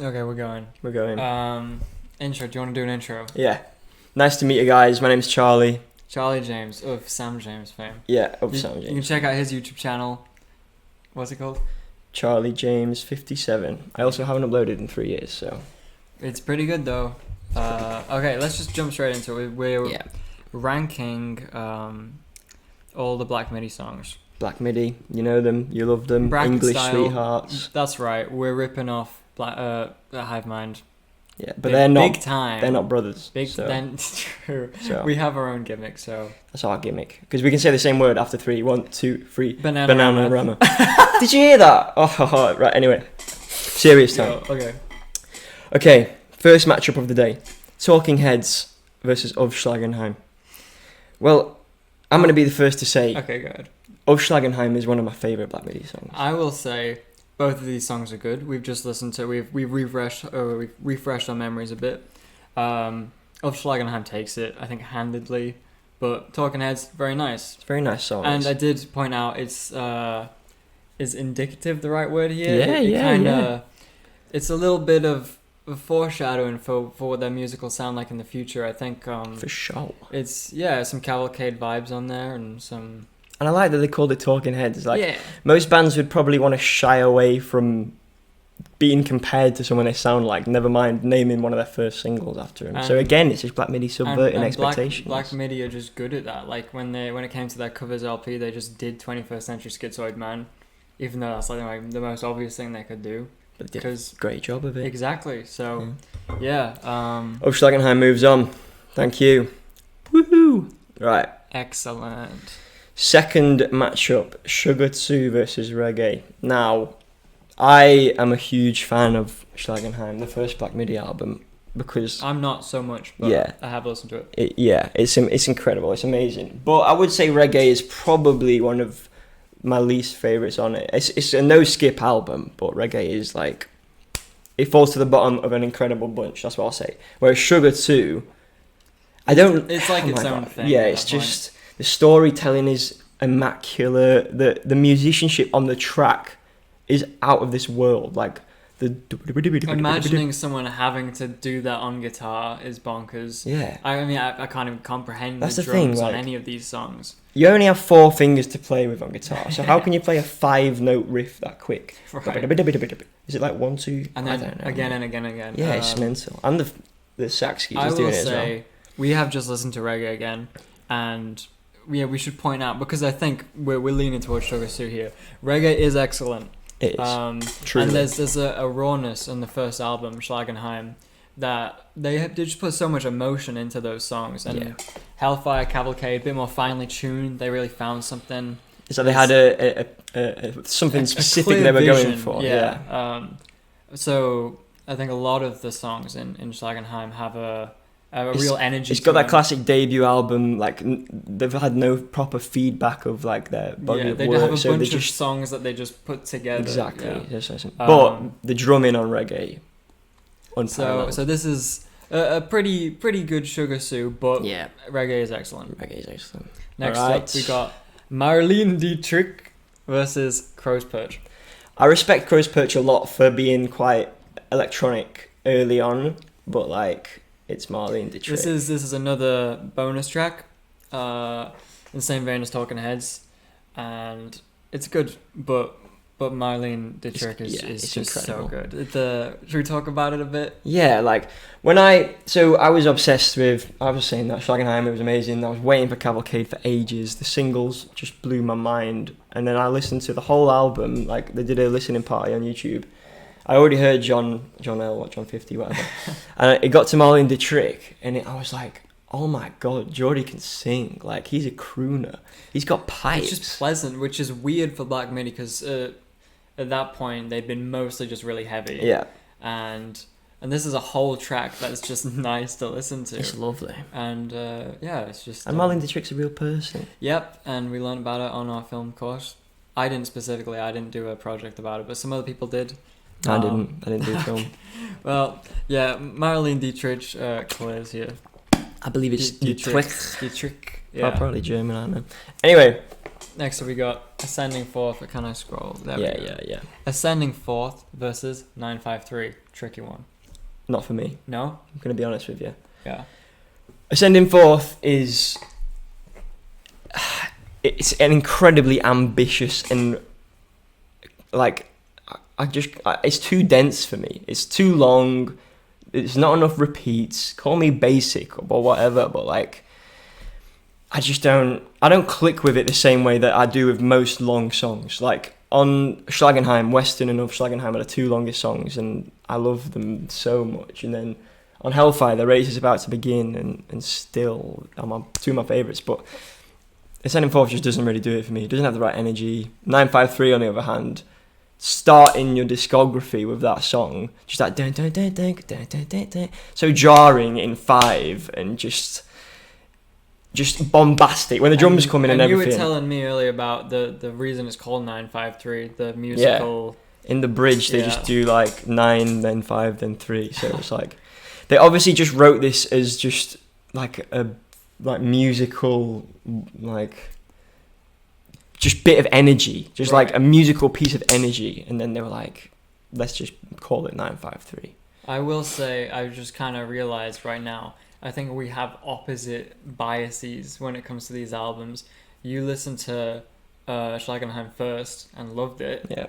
Okay, we're going. We're going. Intro. Do you want to do an intro? Yeah. Nice to meet you guys. My name's Charlie. Charlie James of Sam James fame. Yeah, of Sam James. You can check out his YouTube channel. What's it called? Charlie James 57. I also haven't uploaded in 3 years, so. It's pretty good though. Okay, let's just jump straight into it. We're ranking all the Black Midi songs. Black Midi, you know them, you love them. Bracket English style. sweethearts. That's right. We're ripping off Hive Mind. Yeah, but they're not. Big time. They're not brothers. Big. So, Then true. so We have our own gimmick. So that's our gimmick. Because we can say the same word after 3. 1, 2, 3. Banana Rama. Did you hear that? Oh, right. Anyway, serious time. Okay. Okay, first matchup of the day: Talking Heads versus Of Schlagenheim. Well, I'm going to be the first to say Okay, go ahead. Of Schlagenheim is one of my favourite Black Midi songs. I will say both of these songs are good. We've just listened to we've refreshed our memories a bit. Of Schlagenheim takes it, I think, handedly, but Talking Heads very nice. It's a very nice song. And I did point out it's is indicative the right word here? Yeah. It's a little bit of a foreshadowing for what their music will sound like in the future. I think For sure. it's some Cavalcade vibes on there and some. And I like that they called it Talking Heads. Like, yeah. most bands would probably want to shy away from being compared to someone they sound like, never mind naming one of their first singles after them. So again, it's just Black Midi subverting expectations. Black Midi are just good at that. Like when it came to their covers LP, they just did 21st Century Schizoid Man, even though that's like the most obvious thing they could do. But they did a great job of it. Exactly. So, yeah. Of Schlagenheim moves on. Thank you. Woohoo! Right. Excellent. Second matchup, Sugar 2 versus Reggae. Now, I am a huge fan of Schlagenheim, the first Black Midi album, because I'm not so much, but yeah, I have listened to it. It's incredible, it's amazing. But I would say Reggae is probably one of my least favourites on it. It's a no-skip album, but Reggae is like, it falls to the bottom of an incredible bunch, that's what I'll say. Whereas Sugar 2, it's like its own thing. Yeah, it's just, the storytelling is immaculate, the musicianship on the track is out of this world. Like imagining someone having to do that on guitar is bonkers. Yeah. I mean, I can't even comprehend That's the the thing, drums on like, any of these songs. you only have 4 fingers to play with on guitar, so how can you play a 5-note riff that quick? Right. Is it like 1, 2? And I then don't know. again and again and again. Yeah, it's mental. And the sax keys is doing it as well. I will say, we have just listened to Reggae again, and we should point out, because I think we're leaning towards Sugar Sue here. Reggae is excellent. It is. Truly. And there's a rawness in the first album, Schlagenheim, that they just put so much emotion into those songs. And Hellfire Cavalcade, a bit more finely tuned. They really found something. So they had a something specific they were going for. Yeah. So I think a lot of the songs in Schlagenheim have a real energy. It's got that classic debut album. Like they've had no proper feedback of like their body of they work. have a so bunch they of just songs that they just put together. exactly. Yeah. But the drumming on Reggae, unparalleled. So this is a pretty good Sugar Sue, but Reggae is excellent. Reggae is excellent. Next Alright. up, we got Marlene Dietrich versus Crow's Perch. I respect Crow's Perch a lot for being quite electronic early on, but like it's Marlene Dietrich. This is another bonus track, in the same vein as Talking Heads, and it's good, but Marlene Dietrich is just incredible. So good. Should we talk about it a bit? Yeah, like I was obsessed with. I was saying that Schlagenheim, it was amazing. I was waiting for Cavalcade for ages. The singles just blew my mind, and then I listened to the whole album. Like they did a listening party on YouTube. I already heard John L, John 50, whatever. And it got to Marlene Dietrich, and I was like, oh my god, Geordie can sing. Like, he's a crooner. He's got pipes. It's just pleasant, which is weird for Black Midi, because at that point, they'd been mostly just really heavy. Yeah. And this is a whole track that's just nice to listen to. It's lovely. And, it's just... And Marlene Dietrich's a real person. Yep, and we learned about it on our film course. I didn't do a project about it, but some other people did. I didn't do film. Well, yeah, Marlene Dietrich clears here. I believe it's Dietrich. Dietrich. Yeah. Oh, probably German, I don't know. Anyway, Next up we got Ascending Forth. Can I scroll? There we go. Yeah. Ascending Forth versus 953. Tricky one. Not for me. No? I'm going to be honest with you. Yeah. Ascending Forth is... It's an incredibly ambitious and... Like, it's too dense for me. It's too long. It's not enough repeats. Call me basic or whatever, but like... I don't click with it the same way that I do with most long songs. Like on Schlagenheim, Western and Of Schlagenheim are the two longest songs, and I love them so much. And then on Hellfire, The Race is About to Begin, and Still are two of my favourites. But Ascending Forth just doesn't really do it for me. It doesn't have the right energy. 953, on the other hand, starting your discography with that song, just like dun, dun, dun, dun, dun, dun, dun, dun, so jarring in 5 and just bombastic when the drums come in and everything. You were telling me earlier about the reason it's called 953, the musical. Yeah. In the bridge, they just do like 9, then 5, then 3. So it's like they obviously just wrote this as just like a musical just bit of energy, just like a musical piece of energy, and then they were like, let's just call it 953. I will say, I just kind of realized right now, I think we have opposite biases when it comes to these albums. You listened to Schlagenheim first and loved it. Yeah.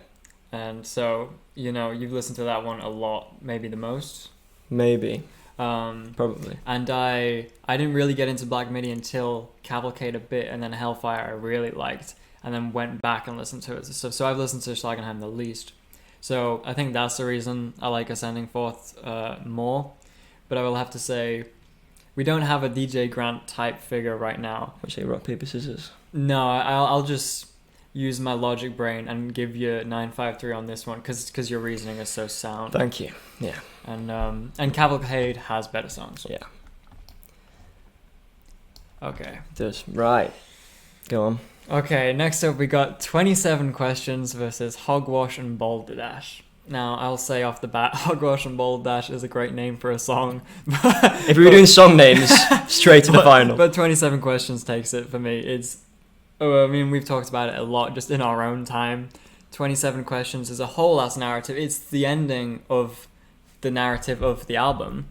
And so, you've listened to that one a lot, maybe the most. Maybe. Probably. And I didn't really get into Black Midi until Cavalcade a bit, and then Hellfire I really liked, and then went back and listened to it. So I've listened to Schlagenheim the least. So I think that's the reason I like Ascending Forth more. But I will have to say, we don't have a DJ Grant type figure right now. Would you say rock, paper, scissors? No, I'll just use my logic brain and give you 953 on this one because your reasoning is so sound. Thank you. Yeah. And Cavalcade has better songs. Yeah. Okay. It does. Right. Go on. Okay, next up we got 27 Questions versus Hogwash and Balderdash. Now, I'll say off the bat, Hogwash and Balderdash is a great name for a song. If we were doing song names, straight to the final. But 27 Questions takes it for me. We've talked about it a lot just in our own time. 27 Questions is a whole ass narrative. It's the ending of the narrative of the album.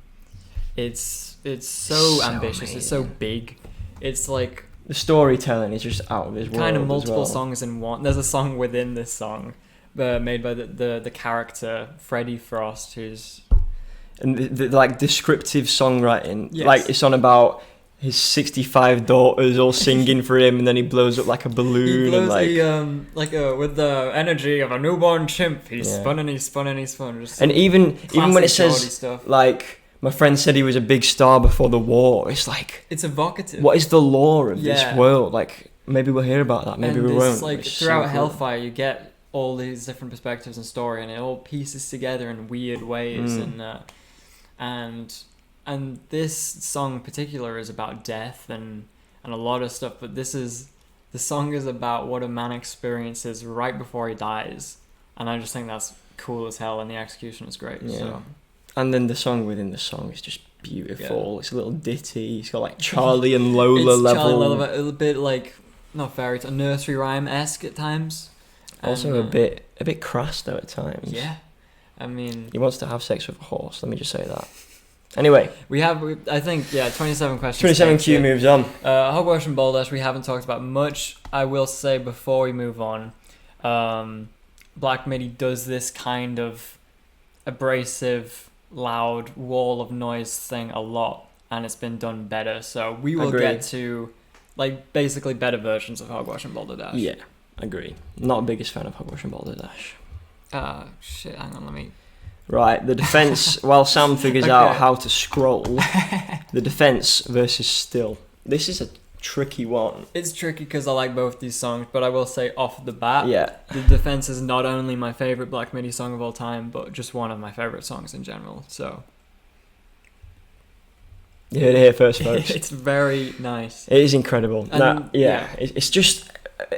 It's so ambitious. Amazing. It's so big. It's like... The storytelling is just out of this world. Kind of multiple songs in one. There's a song within this song made by the character Freddie Frost, who's... And the like descriptive songwriting. Yes. Like it's on about his 65 daughters all singing for him, and then he blows up like a balloon. With the energy of a newborn chimp. He spun and he spun and he spun. And even when it says stuff. Like... My friend said he was a big star before the war. It's like... It's evocative. What is the lore of this world? Like, maybe we'll hear about that. Maybe we won't. Like, throughout Hellfire, you get all these different perspectives and story, and it all pieces together in weird ways. And this song in particular is about death and a lot of stuff. But the song is about what a man experiences right before he dies. And I just think that's cool as hell, and the execution is great. Yeah. So. And then the song within the song is just beautiful. Yeah. It's a little ditty. It's got like Charlie and Lola level. Charlie and Lola, a little bit like, not fairy tale, nursery rhyme-esque at times. Also a bit crass though at times. Yeah. I mean... He wants to have sex with a horse, let me just say that. Anyway. I think 27 Questions. 27 Q moves on. Hogwash and Balderdash we haven't talked about much. I will say before we move on, Black Midi does this kind of abrasive, loud wall of noise thing a lot, and it's been done better, so we will get to like basically better versions of Hogwash and Balderdash. Yeah, agree. Not the biggest fan of Hogwash and Balderdash. Shit, hang on, let me... Right, the defense, while Sam figures out how to scroll, the defense versus Still. This is a tricky one. It's tricky because I like both these songs, but I will say off the bat, yeah, the defense is not only my favorite Black Midi song of all time, but just one of my favorite songs in general. So you heard it here first, folks. It's very nice. It is incredible. It's just,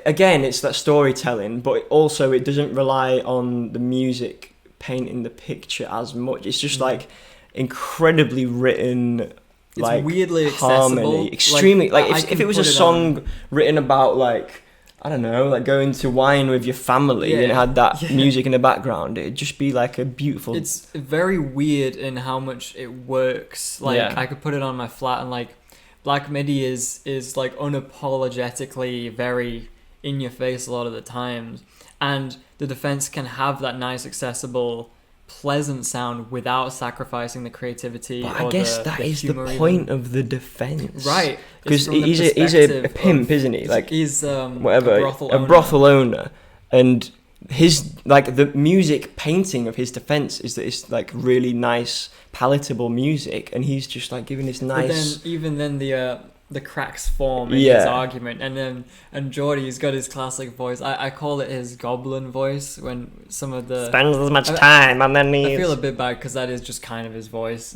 again, it's that storytelling, but also it doesn't rely on the music painting the picture as much. It's just like incredibly written. It's like weirdly harmony, accessible. Extremely like if it was a song written about like, I don't know, like going to wine with your family and had that music in the background, it'd just be like a beautiful... It's very weird in how much it works. Like, I could put it on my flat and, like, Black Midi is like, unapologetically very in your face a lot of the times. And the Defense can have that nice, accessible, pleasant sound without sacrificing the creativity. But I guess that is the point of the Defense, right? Because he's a pimp, isn't he? Like he's whatever, a brothel owner, and his like the music painting of his Defense is that it's like really nice, palatable music, and he's just like giving this nice. But then even then the cracks form in his argument, and Geordie's got his classic voice. I call it his goblin voice when some of the spends as much time on their knees. I feel a bit bad because that is just kind of his voice,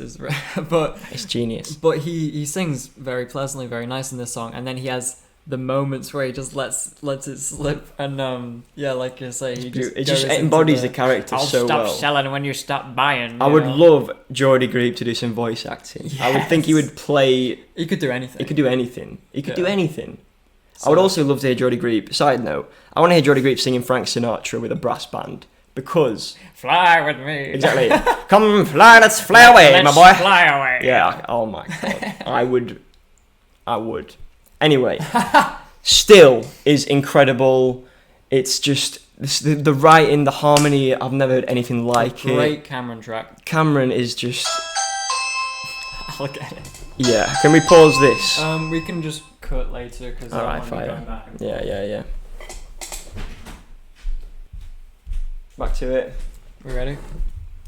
but it's genius. But he sings very pleasantly, very nice in this song, and then he has the moments where he just lets it slip, and like you say, it just embodies the character so well. I'll stop selling when you stop buying. I would love Geordie Greip to do some voice acting. Yes. I would think he would play. He could do anything. He could do anything. So, I would also love to hear Geordie Greip. Side note: I want to hear Geordie Greip singing Frank Sinatra with a brass band because fly with me. Exactly. Come fly, let's fly away, my boy. Fly away. Yeah. Oh my god. I would. Anyway, still is incredible. It's just the writing, the harmony. I've never heard anything like it. Great Cameron track. Cameron is just. I'll get it. Yeah. Can we pause this? We can just cut later because I want to go back. Yeah. Back to it. We ready?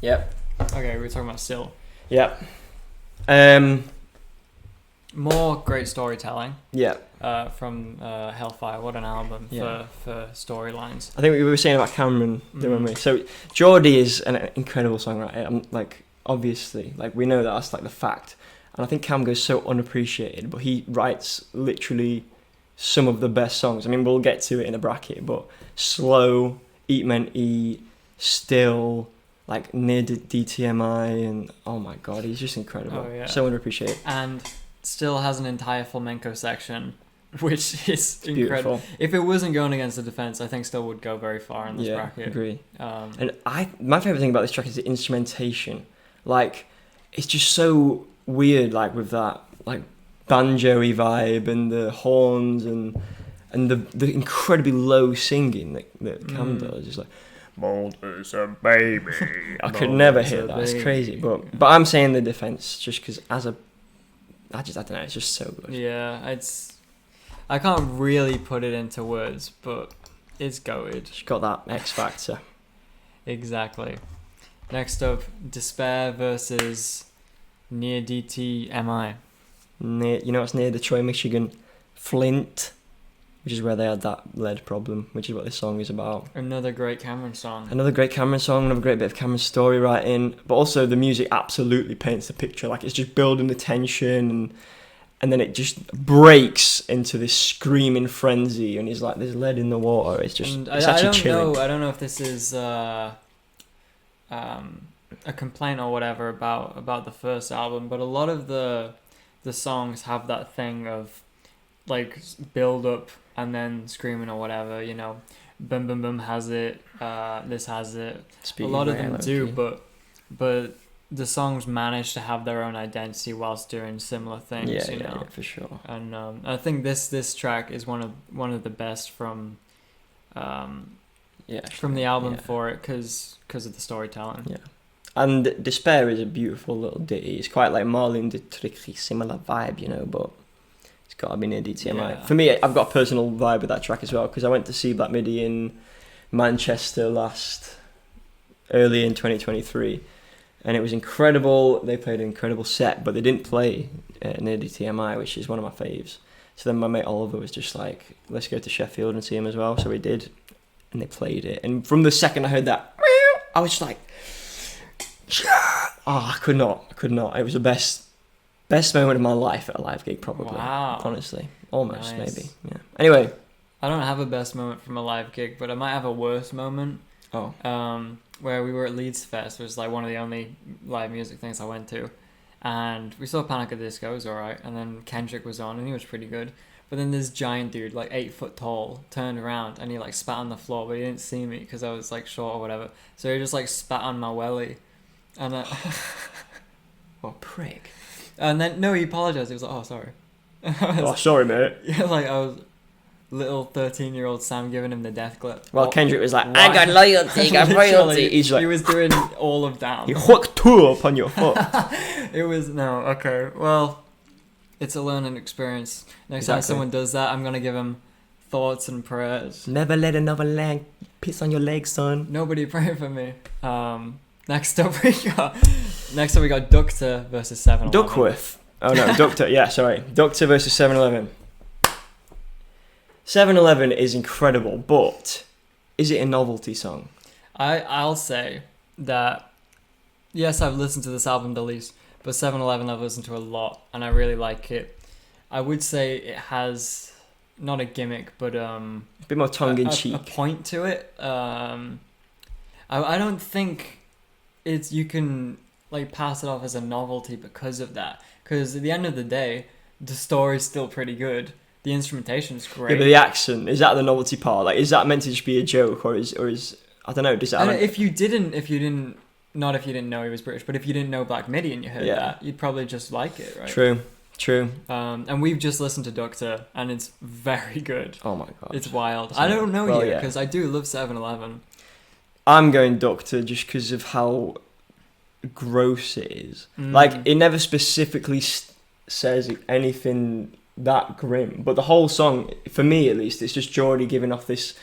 Yep. Okay, we're talking about Still. Yep. More great storytelling. Yeah. From Hellfire. What an album for storylines. I think we were saying about Cameron, didn't we? So Geordie is an incredible songwriter. I'm like, obviously, like we know that's like the fact. And I think Cam goes so unappreciated, but he writes literally some of the best songs. I mean, we'll get to it in a bracket, but Slow, Eat Men Eat, Still, like Near DTMI, and oh my god, he's just incredible. Oh, yeah. So underappreciated. And Still has an entire flamenco section, which is beautiful. Incredible. If it wasn't going against the Defense, I think Still would go very far in this bracket. I agree. And my favourite thing about this track is the instrumentation. Like, it's just so weird, like with that like banjo-y vibe and the horns and the incredibly low singing that Cam does. It's like, Bold as a baby. I could never hear that. It's crazy. But I'm saying the Defense just because I don't know, it's just so good. Yeah, I can't really put it into words, but it's goated. She's got that X factor. Exactly. Next up, Despair versus Near DTMI. You know what's near Detroit, Michigan? Flint, which is where they had that lead problem, which is what this song is about. Another great Cameron song. Another great bit of Cameron story writing, but also the music absolutely paints the picture. Like, it's just building the tension, and then it just breaks into this screaming frenzy, and he's like, there's lead in the water. It's just, it's actually chilling. I don't know if this is a complaint or whatever about the first album, but a lot of the songs have that thing of like build up and then screaming or whatever, you know. Boom Boom Boom has it, this has it. A lot of them do, but the songs manage to have their own identity whilst doing similar things. Yeah, for sure. And I think this track is one of the best from the album for it because of the storytelling. Yeah. And Despair is a beautiful little ditty. It's quite like Marlene Dietrich, similar vibe, you know, but it's got to be near DTMI. Yeah. For me, I've got a personal vibe with that track as well, because I went to see Black Midi in Manchester early in 2023, and it was incredible. They played an incredible set, but they didn't play near DTMI, which is one of my faves. So then my mate Oliver was just like, let's go to Sheffield and see him as well. So we did, and they played it. And from the second I heard that, I was just like, I could not. It was the best moment of my life at a live gig, probably. Wow. Honestly. Almost, nice. Maybe. Yeah. Anyway. I don't have a best moment from a live gig, but I might have a worst moment. Oh. Where we were at Leeds Fest, which was like one of the only live music things I went to. And we saw Panic at the Disco, it was alright. And then Kendrick was on, and he was pretty good. But then this giant dude, like 8 foot tall, turned around and he like spat on the floor, but he didn't see me because I was like short or whatever. So he just like spat on my welly, and oh prick. And then no, he apologized. He was like, "Oh, sorry." Oh, sorry, mate. Yeah, like I was little 13-year-old Sam giving him the death clip. Well, Kendrick was like, "I got loyalty, got royalty." He's like, he was doing all of down. He hooked two up on your foot. It was no okay. Well, it's a learning experience. Next time someone does that, I'm gonna give him thoughts and prayers. Never let another leg piss on your leg, son. Nobody pray for me. Next up we got Doctor versus 7-Eleven. Duckworth. Oh no, Doctor. Yeah, sorry. Doctor versus 7-Eleven. 7-Eleven is incredible, but is it a novelty song? I'll say that yes, I've listened to this album the least, but 7-Eleven I've listened to a lot and I really like it. I would say it has not a gimmick, but a bit more tongue in cheek, a point to it. I don't think you can like pass it off as a novelty because of that. Because at the end of the day, the story's still pretty good. The instrumentation's great. Yeah, but the accent, is that the novelty part? Like, is that meant to just be a joke, or is I don't know? Does it? If you didn't know he was British, but if you didn't know Black Midi and you heard that, you'd probably just like it, right? True. And we've just listened to Doctor, and it's very good. Oh my god, it's wild. I don't know yet because I do love 7-Eleven. I'm going Doctor just because of how gross it is. Like, it never specifically says anything that grim, but the whole song, for me at least, it's just Geordie giving off this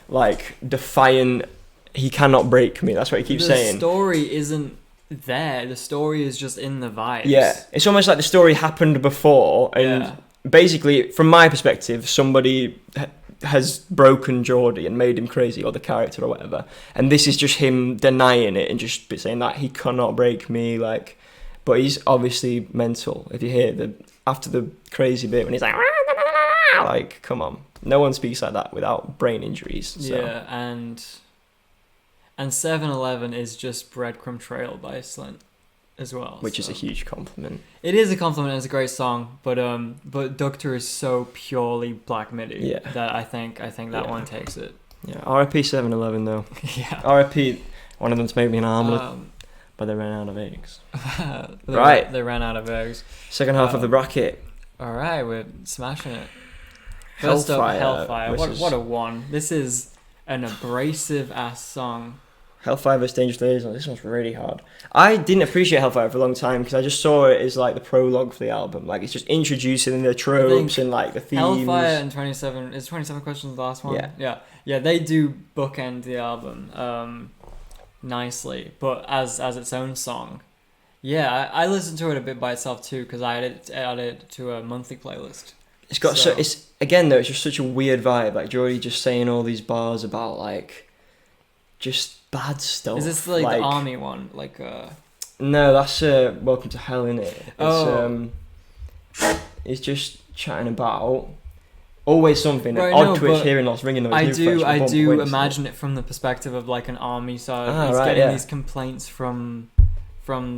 like defiant, he cannot break me. That's what he keeps saying. The story isn't there. The story is just in the vibes. Yeah, it's almost like the story happened before, and basically, from my perspective, somebody has broken Geordie and made him crazy, or the character or whatever, and this is just him denying it and just saying that he cannot break me, like, but he's obviously mental. If you hear after the crazy bit when he's like, come on, no one speaks like that without brain injuries. So. Yeah, and 7-Eleven is just Breadcrumb Trail by Slint as well, which is a huge compliment. It is a compliment. It's a great song, but Doctor is so purely Black Midi that I think that one takes it. Yeah, R.I.P. 7-Eleven though. Yeah, R.I.P. One of them to make me an omelette, but they ran out of eggs. They ran out of eggs. Second half of the bracket. All right, we're smashing it. First up, Hellfire. What a one! This is an abrasive ass song. Hellfire vs Dangerous Liaison. This one's really hard. I didn't appreciate Hellfire for a long time because I just saw it as like the prologue for the album. Like, it's just introducing the tropes and like the themes. Hellfire and 27 Questions the last one. Yeah. They do bookend the album nicely, but as its own song. Yeah, I listened to it a bit by itself too because I added it to a monthly playlist. It's got it's again though, it's just such a weird vibe. Like Geordie just saying all these bars about like just bad stuff. Is this like the army one? Like no, that's Welcome to Hell, innit? It's it's just chatting about always something. Right, odd twitch, hearing loss, ringing noise. I do imagine it from the perspective of like an army. So he's getting these complaints from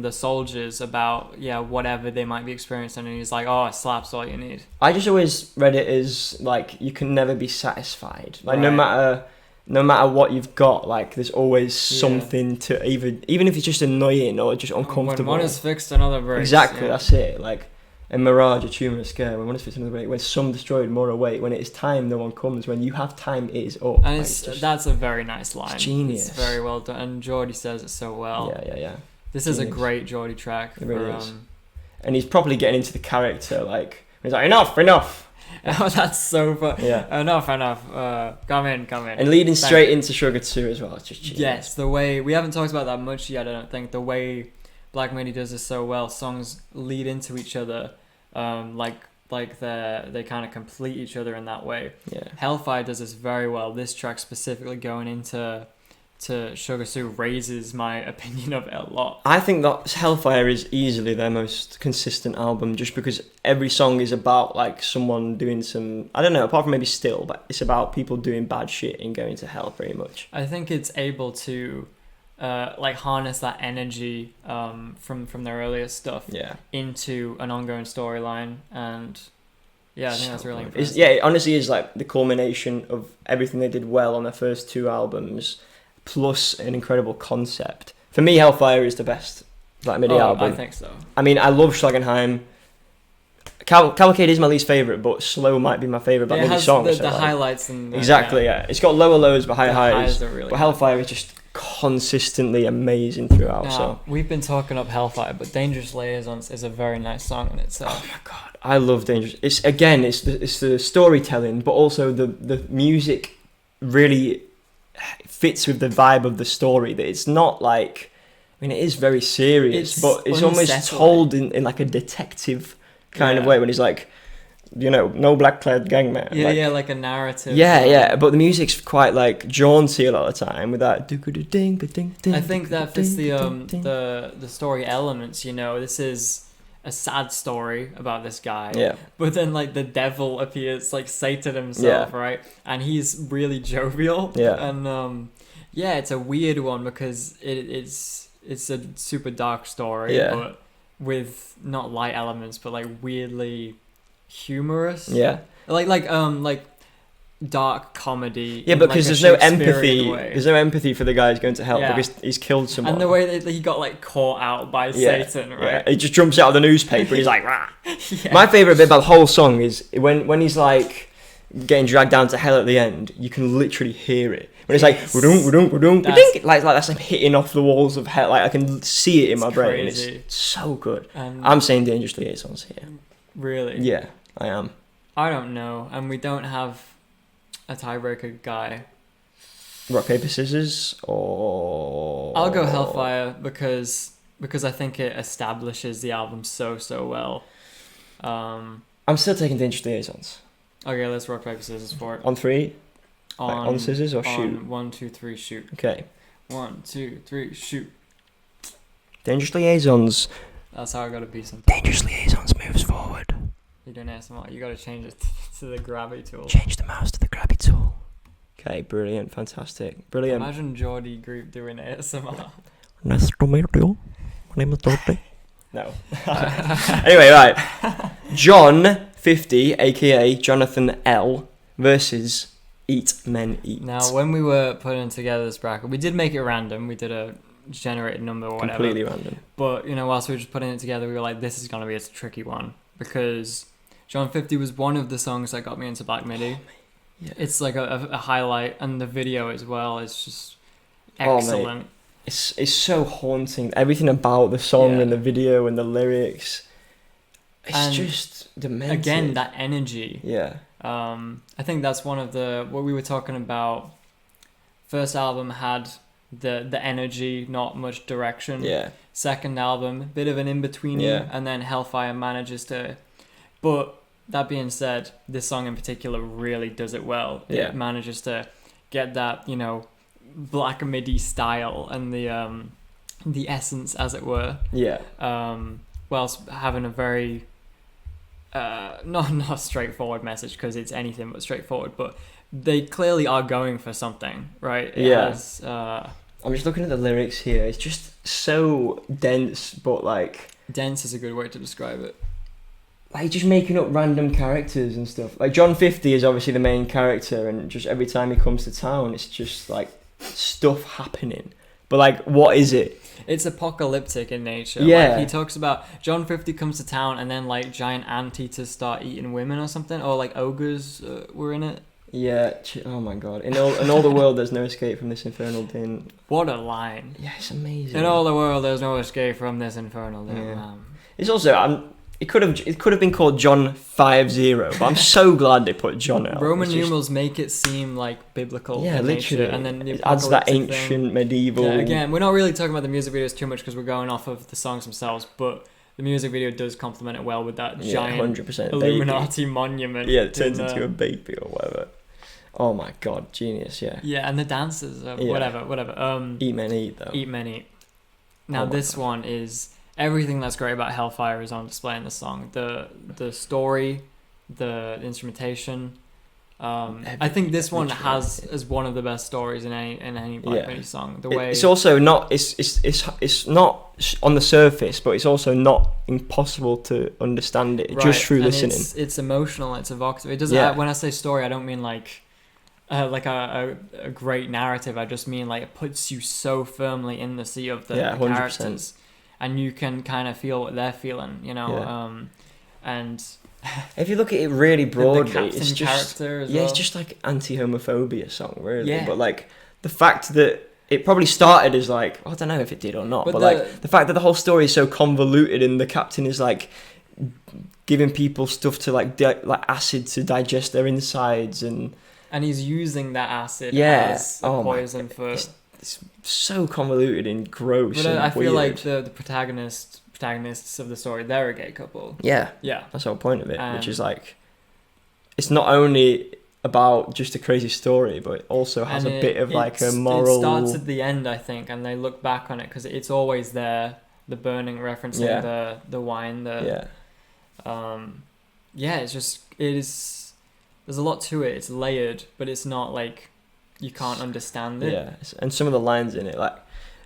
the soldiers about whatever they might be experiencing, and he's like, oh, a slap's all you need. I just always read it as like you can never be satisfied. Like no matter what you've got, like there's always something to even if it's just annoying or just uncomfortable. When one is fixed, another breaks. Exactly, that's it. Like a mirage, a tumor, a scare. When one is fixed, another break. When some destroyed, more await. When it is time, no one comes. When you have time, it is up. And that's a very nice line. It's genius. It's very well done, and Geordie says it so well. Yeah. This is a great Geordie track. It really is. And he's probably getting into the character. Like he's like, enough. Oh, that's so fun. Yeah. Enough. Come in. And leading straight into Sugar 2 as well. It's just genius. Yes, the way we haven't talked about that much yet. I don't think the way Black Midi does this so well. Songs lead into each other, like they kind of complete each other in that way. Yeah. Hellfire does this very well. This track specifically going into Sugar Sue raises my opinion of it a lot. I think that Hellfire is easily their most consistent album just because every song is about like someone doing some, I don't know, apart from maybe Still, but it's about people doing bad shit and going to hell pretty much. I think it's able to like harness that energy from their earlier stuff into an ongoing storyline, and Yeah, I think that's really good. impressive. It honestly is like the culmination of everything they did well on their first 2 albums, plus an incredible concept. For me, Hellfire is the best Black Midi album. I think so. I mean, I love Schlagenheim. Cavalcade is my least favourite, but Slow might be my favourite Black Midi song. The highlights and exactly, yeah. It's got lower lows but higher highs. Really but Hellfire is just consistently amazing throughout. Now, so we've been talking up Hellfire, but Dangerous Liaisons is a very nice song in itself. Oh my god, I love Dangerous. It's the storytelling, but also the music really fits with the vibe of the story. That it's not like, I mean, it is very serious, but it's almost told in like a detective kind of way, when he's like, you know, no black clad gang man. Like a narrative. But the music's quite like jaunty a lot of the time with that ding. I think that fits the story elements. You know, this is a sad story about this guy. Yeah. But then like the devil appears, like Satan himself, right? And he's really jovial. Yeah. And it's a weird one because it's a super dark story, but with not light elements, but like weirdly humorous. Yeah. Like dark comedy. Yeah, because there's no empathy. There's no empathy for the guy who's going to hell because he's killed someone. And the way that he got like caught out by Satan, right? Yeah. He just jumps out of the newspaper and he's like, rah. My favourite bit about the whole song is when he's like getting dragged down to hell at the end, you can literally hear it. When it's like, like that's like hitting off the walls of hell. Like I can see it in my brain. It's so good. I'm saying Dangerous Liaisons here. Really? Yeah, I am. I don't know. And we don't have a tiebreaker guy. Rock, paper, scissors, or I'll go Hellfire because I think it establishes the album so well. I'm still taking Dangerous Liaisons. Okay, let's rock paper scissors for it. On 3. On scissors or shoot? 1, 2, 3, shoot. Okay. 1, 2, 3, shoot. Dangerous Liaisons. That's how I gotta be sometimes. Dangerous Liaisons moves forward. You're doing ASMR. You gotta change it to the grabby tool. Change the mouse to the grabby tool. Okay, brilliant, fantastic, brilliant. Imagine Geordie Group doing ASMR. Nice to meet you. My name is Geordie. No. Anyway, right. John 50, aka Jonathan L, versus Eat Men Eat. Now, when we were putting together this bracket, we did make it random. We did a generated number or whatever. Completely random. But, you know, whilst we were just putting it together, we were like, this is going to be a tricky one. Because John 50 was one of the songs that got me into Black Midi. Yeah. It's like a highlight. And the video as well is just excellent. It's so haunting. Everything about the song and the video and the lyrics. It's just demented. Again, that energy. Yeah. I think that's one of what we were talking about. First album had the energy, not much direction. Yeah. Second album, bit of an in-between. Yeah. And then Hellfire manages to... But that being said, this song in particular really does it well. Yeah. It manages to get that, you know, Black Midi style and the essence, as it were. Yeah. Whilst having a very... not straightforward message, because it's anything but straightforward, but they clearly are going for something, right? I'm just looking at the lyrics here. It's just so dense, but like... Dense is a good way to describe it. Like just making up random characters and stuff. Like John 50 is obviously the main character, and just every time he comes to town, it's just like stuff happening. But like, what is it? It's apocalyptic in nature. Yeah. Like he talks about John 50 comes to town, and then like giant anteaters start eating women or something, or like ogres were in it. Yeah. Oh my god. In all the world, there's no escape from this infernal din. What a line. Yeah, it's amazing. In all the world, there's no escape from this infernal din. Yeah. It's also it could have been called John 50, but I'm so glad they put John out. Roman numerals make it seem like biblical. Yeah, literally. And then it adds that ancient medieval. Yeah, again, we're not really talking about the music videos too much because we're going off of the songs themselves, but the music video does complement it well with that giant 100% Illuminati baby. Monument. Yeah, it turns into a baby or whatever. Oh my god, genius! Yeah. Yeah, and the dances, whatever. Eat Men Eat though. Eat Men Eat. Now this one is. Everything that's great about Hellfire is on display in the song. The story, the instrumentation, I think this one is one of the best stories in any Black Midi song. The way it's also not it's not on the surface, but it's also not impossible to understand it just through listening. It's emotional. It's evocative. It doesn't. When I say story, I don't mean like a great narrative. I just mean like it puts you so firmly in the sea of the characters, and you can kind of feel what they're feeling. You know, and. If you look at it really broadly, it's just well. It's just like anti-homophobia song, really. Yeah. But like the fact that it probably started as like, I don't know if it did or not, but like the fact that the whole story is so convoluted and the captain is like giving people stuff to like acid to digest their insides, and he's using that acid as poison for. It's so convoluted and gross. But and I feel like the protagonists of the story, they're a gay couple. Yeah, that's the whole point of it, which is like, it's not only about just a crazy story, but it also has a bit of like a moral. It starts at the end, I think, and they look back on it because it's always there. The burning, referencing the wine. It's just it is. There's a lot to it. It's layered, but it's not like you can't understand it. Yeah, and some of the lines in it, like.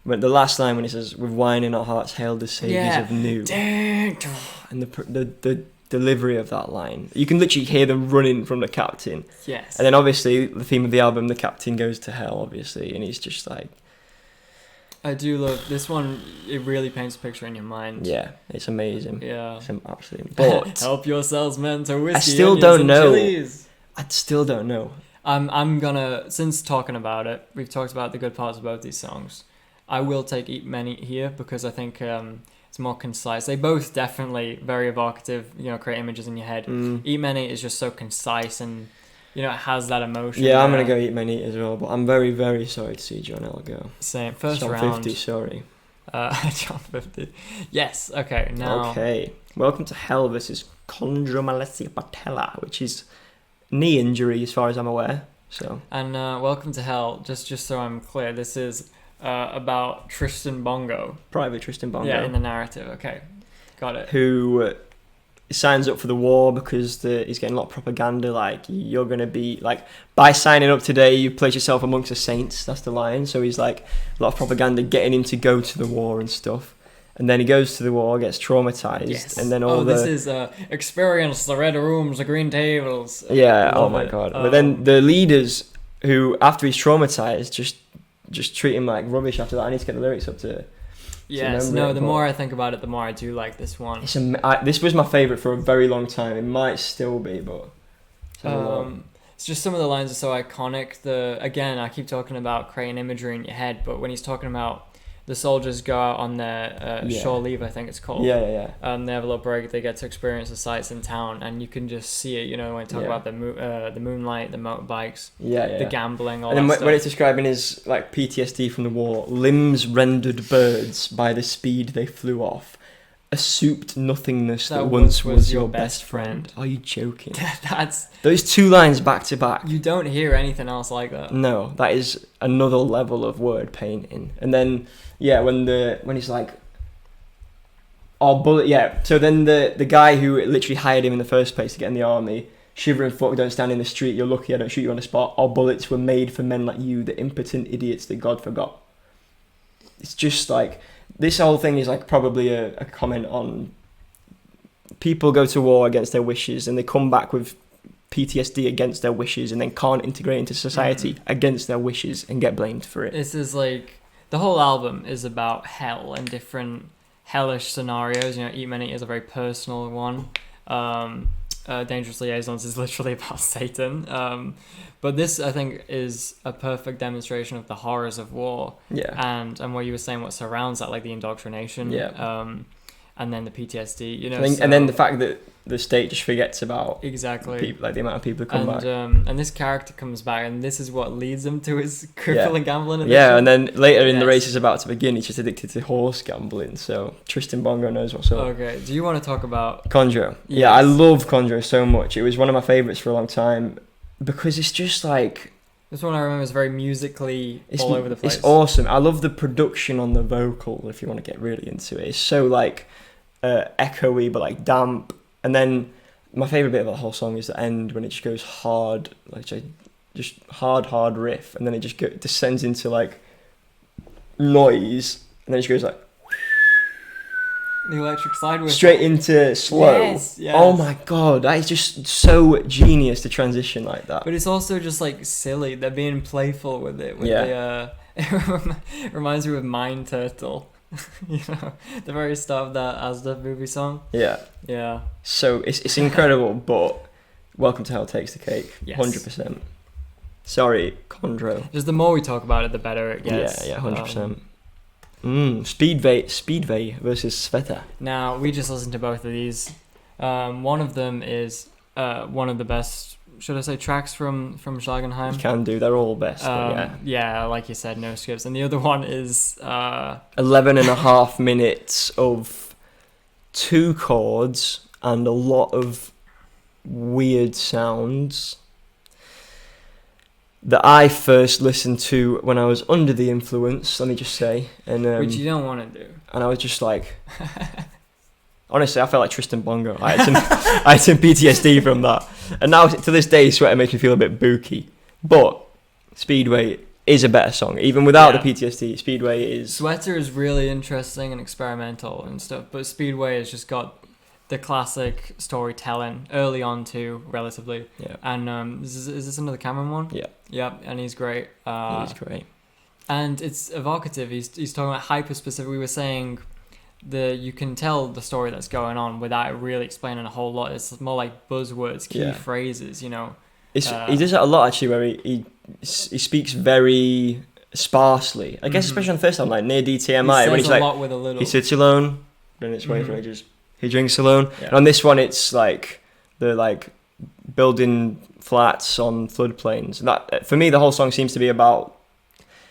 But the last line when he says, "With wine in our hearts, hail the saviors of new," and the delivery of that line, you can literally hear them running from the captain. Yes. And then obviously the theme of the album, the captain goes to hell, obviously, and he's just like. I do love this one. It really paints a picture in your mind. Yeah, it's amazing. Yeah, it's absolutely. But help yourselves, men, to whiskey. I still don't know. Chilies. I still don't know. I'm gonna, since talking about it, we've talked about the good parts of both these songs. I will take Eat Many here because I think it's more concise. They both definitely very evocative, create images in your head. Eat Many is just so concise and, it has that emotion. Yeah, I'm going to go Eat Many as well, but I'm very, very sorry to see John L go. Same. First John round. 50, sorry. John 50. Yes, okay, now. Okay. Welcome to Hell versus Chondromalacia patella, which is knee injury as far as I'm aware. So. And Welcome to Hell, just so I'm clear, this is... about Tristan Bongo. Private Tristan Bongo. Yeah, in the narrative. Okay, got it. Who signs up for the war because he's getting a lot of propaganda, like, you're going to be, like, by signing up today, you place yourself amongst the saints. That's the line. So he's, like, a lot of propaganda getting him to go to the war and stuff. And then he goes to the war, gets traumatized, and then this is experience the red rooms, the green tables. Yeah, oh my God. But then the leaders who, after he's traumatized, just treat him like rubbish after that. I need to get the lyrics up to yes, no, the more I think about it, the more I do like this one. This was my favourite for a very long time. It might still be, but... it's just some of the lines are so iconic. Again, I keep talking about creating imagery in your head, but when he's talking about the soldiers go out on their shore leave, I think it's called. Yeah. They have a little break. They get to experience the sights in town, and you can just see it. When I talk about the moonlight, the motorbikes, the gambling, all that stuff. And then when it's describing his like PTSD from the war, limbs rendered birds by the speed they flew off, a souped nothingness that once was your best friend. Are you joking? That's those two lines back to back. You don't hear anything else like that. No, that is another level of word painting. And then when he's like, oh, bullet, so then the guy who literally hired him in the first place to get in the army, shivering fuck, don't stand in the street, you're lucky I don't shoot you on the spot, our bullets were made for men like you, the impotent idiots that God forgot. It's just like, this whole thing is like probably a comment on people go to war against their wishes and they come back with PTSD against their wishes and then can't integrate into society against their wishes and get blamed for it. This is like, the whole album is about hell and different hellish scenarios. Eat Many is a very personal one. Dangerous Liaisons is literally about Satan. But this, I think, is a perfect demonstration of the horrors of war. Yeah. And what you were saying, what surrounds that, like the indoctrination. Yeah. And then the PTSD, and then the fact that the state just forgets about exactly like the amount of people who come back. And this character comes back, and this is what leads him to his crippling gambling addiction. Yeah, and then later in the race is about to begin, he's just addicted to horse gambling. So Tristan Bongo knows what's up. Okay, do you want to talk about Conjuro? Yes. Yeah, I love Conjuro so much. It was one of my favourites for a long time because it's just like... This one I remember is very musically all over the place. It's awesome. I love the production on the vocal, if you want to get really into it. It's so like echoey but like damp. And then my favorite bit of the whole song is the end when it just goes hard, like just hard riff, and then it just descends into like noise, and then it just goes like the electric slide whistle straight into slow. Yes. Oh my god, that is just so genius to transition like that. But it's also just like silly. They're being playful with it. It reminds me of Mind Turtle. You know, the very start of that Asda movie song. Yeah. So it's incredible, but Welcome to Hell takes the cake. Yes. 100%. Sorry, Condro. Just the more we talk about it, the better it gets. Yeah, 100%. Speedway versus Sveta. Now, we just listened to both of these. One of them is one of the best, should I say, tracks from Schlagenheim. You can do, they're all best. Yeah, like you said, no skips. And the other one is 11 and a half minutes of 2 chords and a lot of weird sounds that I first listened to when I was under the influence, let me just say. And which you don't want to do. And I was just like... Honestly, I felt like Tristan Bongo. I had some PTSD from that. And now, to this day, Sweater makes me feel a bit booky. But Speedway is a better song. Even without the PTSD, Speedway is... Sweater is really interesting and experimental and stuff, but Speedway has just got the classic storytelling early on too, relatively. Yeah. And is this another Cameron one? Yeah. Yeah, and he's great. He's great. And it's evocative. He's talking about hyper-specific. We were saying... you can tell the story that's going on without it really explaining a whole lot. It's more like buzzwords, key phrases, you know. He does that a lot actually, where he speaks very sparsely. I guess especially on the first time, like near DTMI, when he's like, lot with a little. He sits alone, then it's waiting for ages. He drinks alone. Yeah. And on this one, it's like they're like building flats on floodplains. And that, for me, the whole song seems to be about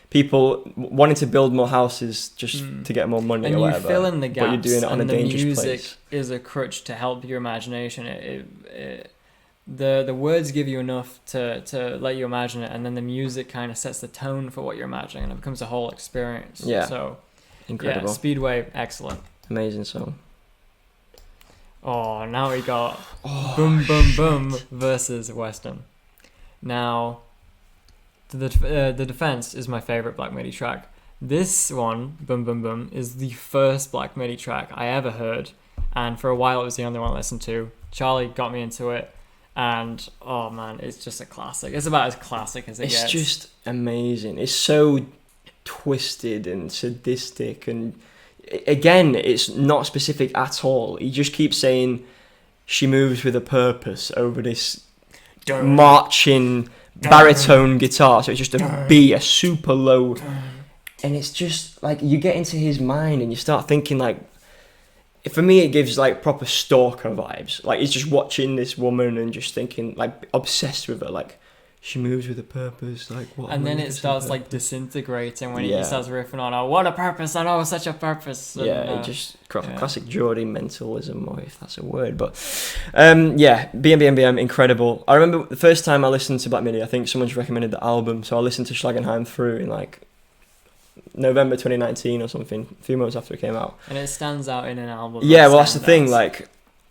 people wanting to build more houses just to get more money, and or whatever. And you fill in the gaps, but you're doing it on a dangerous music place. Is a crutch to help your imagination. The words give you enough to let you imagine it, and then the music kind of sets the tone for what you're imagining, and it becomes a whole experience. Yeah. So, incredible. Yeah, Speedway, excellent. Amazing song. Oh, now we got Boom Boom Boom versus Western. Now... The Defense is my favourite Black Midi track. This one, Boom Boom Boom, is the first Black Midi track I ever heard, and for a while it was the only one I listened to. Charlie got me into it, and oh man, it's just a classic. It's about as classic as it gets. It's just amazing. It's so twisted and sadistic, and again, it's not specific at all. He just keeps saying she moves with a purpose over this marching baritone guitar, so it's just a B, a super low, and it's just like you get into his mind and you start thinking, like, for me it gives like proper stalker vibes. Like he's just watching this woman and just thinking, like, obsessed with her, like she moves with a purpose, like what. And then it starts like disintegrating when he starts riffing on, oh, what a purpose, I know, such a purpose. And, it just classic Geordie mentalism, or if that's a word. But BM incredible. I remember the first time I listened to Black Midi, I think someone's recommended the album, so I listened to Schlagenheim through in like November 2019 or something, a few months after it came out. And it stands out in an album. Yeah, well that's the thing, like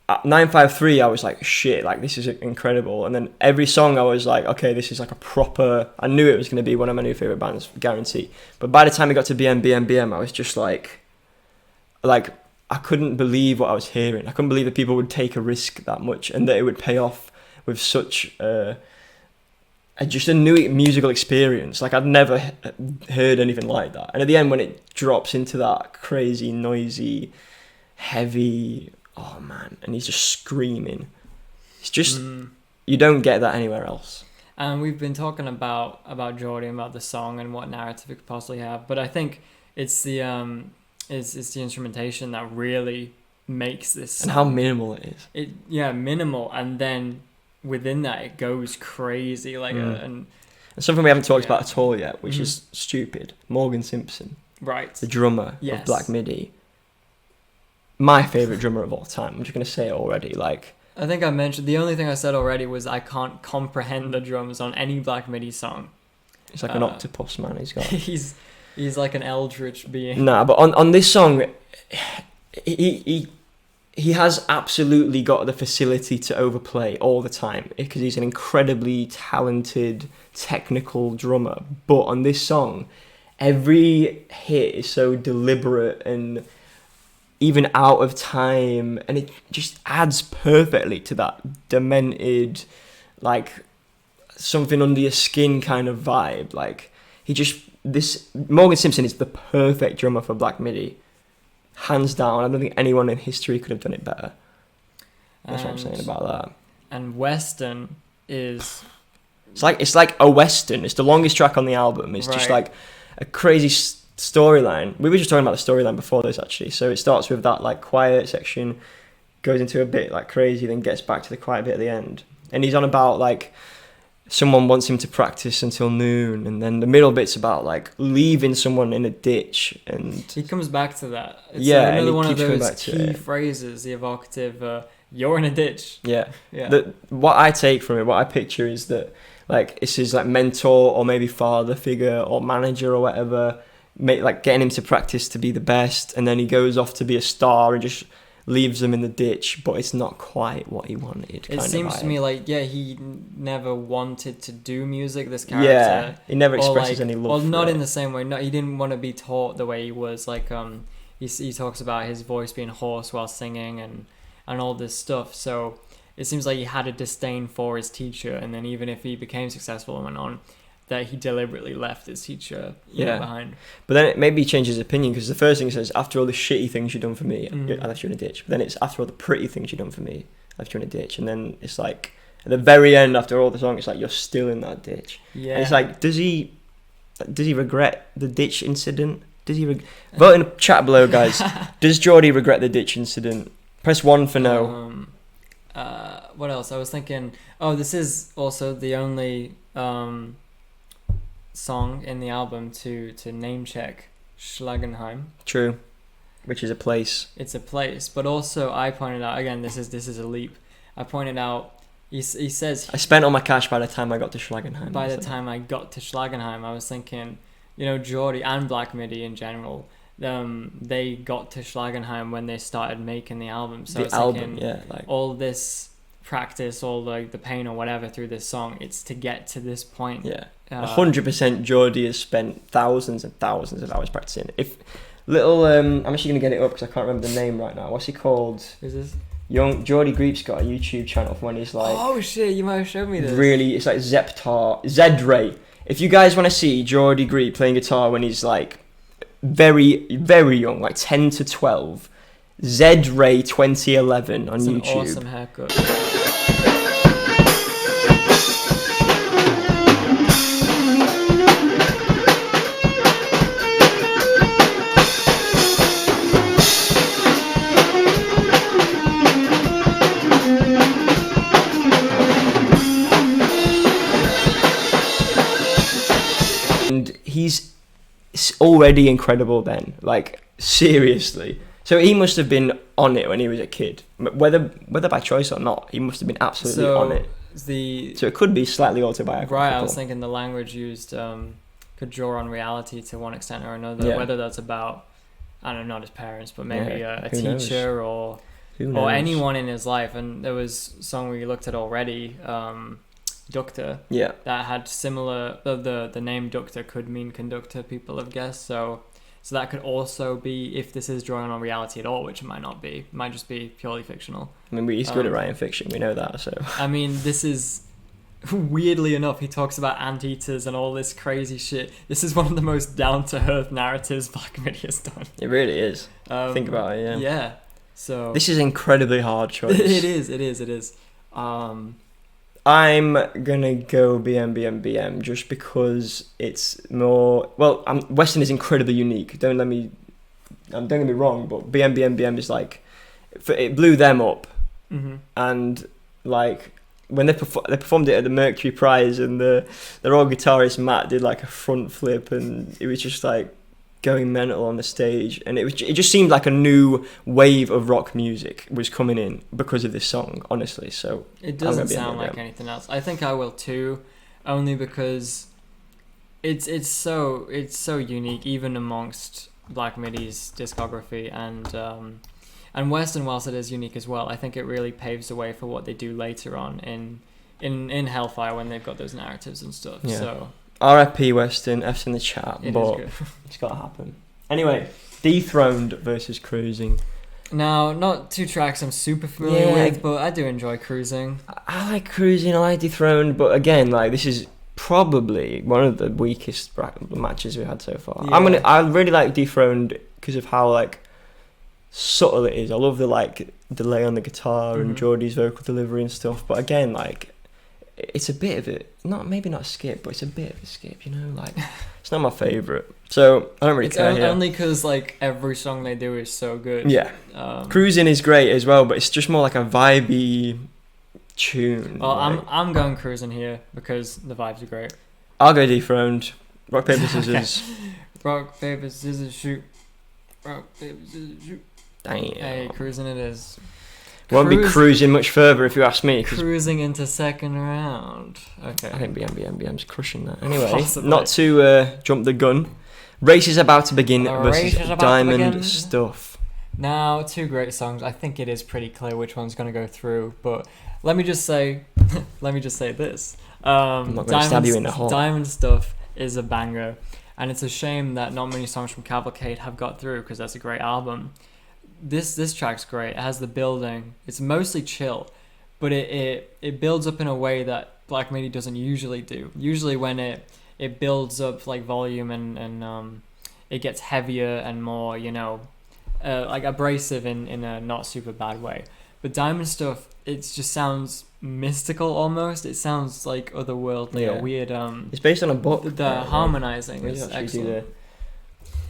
at 953 I was like, shit, like this is incredible. And then every song I was like, okay, this is like a proper, I knew it was going to be one of my new favourite bands, guarantee. But by the time it got to BM I was just like I couldn't believe what I was hearing. I couldn't believe that people would take a risk that much and that it would pay off with such just a new musical experience. Like I'd never heard anything like that. And at the end when it drops into that crazy, noisy, heavy, oh man, and he's just screaming. It's just you don't get that anywhere else. And we've been talking about Geordie and about the song and what narrative it could possibly have, but I think it's the it's the instrumentation that really makes this song. And how minimal it is. Minimal, and then within that it goes crazy, like and something we haven't talked about at all yet, which is stupid. Morgan Simpson, right, the drummer of Black Midi. My favourite drummer of all time. I'm just going to say it already. Like, I think I mentioned, the only thing I said already was I can't comprehend the drums on any Black Midi song. It's like an octopus, man. He's got. he's like an eldritch being. Nah, but on this song, he he has absolutely got the facility to overplay all the time because he's an incredibly talented, technical drummer. But on this song, every hit is so deliberate and even out of time, and it just adds perfectly to that demented, like, something under your skin kind of vibe. Like, Morgan Simpson is the perfect drummer for Black Midi. Hands down. I don't think anyone in history could have done it better. That's what I'm saying about that. And Western is... It's like a Western. It's the longest track on the album. It's just like a crazy storyline. We were just talking about the storyline before this, actually. So it starts with that like quiet section, goes into a bit like crazy, then gets back to the quiet bit at the end. And he's on about like someone wants him to practice until noon, and then the middle bit's about like leaving someone in a ditch, and he comes back to that. It's another one of those key phrases, the evocative "you're in a ditch." Yeah. What I take from it, what I picture is that like it's his like mentor or maybe father figure or manager or whatever, like getting him to practice to be the best, and then he goes off to be a star and just leaves them in the ditch, but it's not quite what he wanted. It seems to me like, he never wanted to do music, this character. Yeah, he never expresses any love. Well, not in the same way. No, he didn't want to be taught the way he was. Like, he talks about his voice being hoarse while singing and all this stuff. So it seems like he had a disdain for his teacher, and then even if he became successful and went on, that he deliberately left his teacher behind. But then maybe he changed his opinion, because the first thing he says, after all the shitty things you've done for me, I left you in a ditch. But then it's after all the pretty things you've done for me, I left you in a ditch. And then it's like, at the very end, after all the song, it's like, you're still in that ditch. Yeah. And it's like, does he regret the ditch incident? Vote in the chat below, guys. Does Geordie regret the ditch incident? Press 1 for no. What else? I was thinking, this is also the only... song in the album to name check Schlagenheim. True, which is a place. It's a place, but also I pointed out again. This is a leap. I pointed out. He says I spent all my cash by the time I got to Schlagenheim. By the time I got to Schlagenheim, I was thinking, Geordie and Black Midi in general. They got to Schlagenheim when they started making the album. So the album, all this practice, all like the pain or whatever through this song, it's to get to this point. 100% Geordie has spent thousands and thousands of hours practicing. If little I'm actually gonna get it up because I can't remember the name right now. What's he called? Who's this? Young Geordie Greep's got a YouTube channel for when he's like, oh shit, you might have shown me this. Really, it's like Zedray. If you guys want to see Geordie Greep playing guitar when he's like very, very young, like 10 to 12, Zedray 2011 on YouTube. An awesome haircut. And he's already incredible then, like seriously. So he must have been on it when he was a kid, whether by choice or not. He must have been absolutely on it. So it could be slightly autobiographical. Right, I was thinking the language used could draw on reality to one extent or another. Yeah. Whether that's about, I don't know, not his parents, but maybe a teacher or anyone in his life. And there was a song we looked at already. Ductor, that had similar. The name Ductor could mean conductor. People have guessed, so that could also be, if this is drawing on reality at all, which it might not be. It might just be purely fictional. I mean, he's good at writing fiction. We know that. So I mean, this is weirdly enough, he talks about anteaters and all this crazy shit. This is one of the most down to earth narratives Black Midi has done. It really is. Think about it. Yeah. So this is an incredibly hard choice. It is. I'm gonna go BM just because it's more. Well, Western is incredibly unique. Don't get me wrong, but BM is like, it blew them up, and like when they performed it at the Mercury Prize, and their old guitarist Matt did like a front flip, and it was just like going mental on the stage, and it just seemed like a new wave of rock music was coming in because of this song, honestly. So it doesn't sound like anything else. I think I will too, only because it's so unique, even amongst Black Midi's discography, and And Western, whilst it is unique as well, I think it really paves the way for what they do later on in Hellfire when they've got those narratives and stuff. Yeah. So R.I.P. Western, F's in the chat, it but is good. it's got to happen. Anyway, Dethroned versus Cruising. Now, not two tracks I'm super familiar with, but I do enjoy Cruising. I like Cruising, I like Dethroned, but again, like, this is probably one of the weakest matches we had so far. Yeah. I really like Dethroned because of how, like, subtle it is. I love the, like, delay on the guitar and Geordie's vocal delivery and stuff, but again, like, it's a bit of it, maybe not a skip, but it's a bit of a skip, you know, like, it's not my favourite, so I don't really care. It's only because, like, every song they do is so good. Yeah. Cruising is great as well, but it's just more like a vibey tune. Well, like, I'm going Cruising here because the vibes are great. I'll go Dethroned. Rock, paper, scissors. Rock, paper, scissors, shoot. Rock, paper, scissors, shoot. Damn. Hey, Cruising it is. Won't be cruising much further if you ask me. Cruising into second round. Okay. I think BM's crushing that. Anyway, Possibly. not to jump the gun. Race is about to begin versus Diamond Stuff. Now, two great songs. I think it is pretty clear which one's going to go through. But let me just say this. I'm not going to stab you in the heart. Diamond Stuff is a banger. And it's a shame that not many songs from Cavalcade have got through because that's a great album. This track's great. It has the building. It's mostly chill, but it builds up in a way that Black Midi doesn't usually do. Usually when it builds up like volume and it gets heavier and more, you know, like abrasive in a not super bad way. But Diamond Stuff, it just sounds mystical almost. It sounds like otherworldly or weird. It's based on a book. The harmonizing is excellent.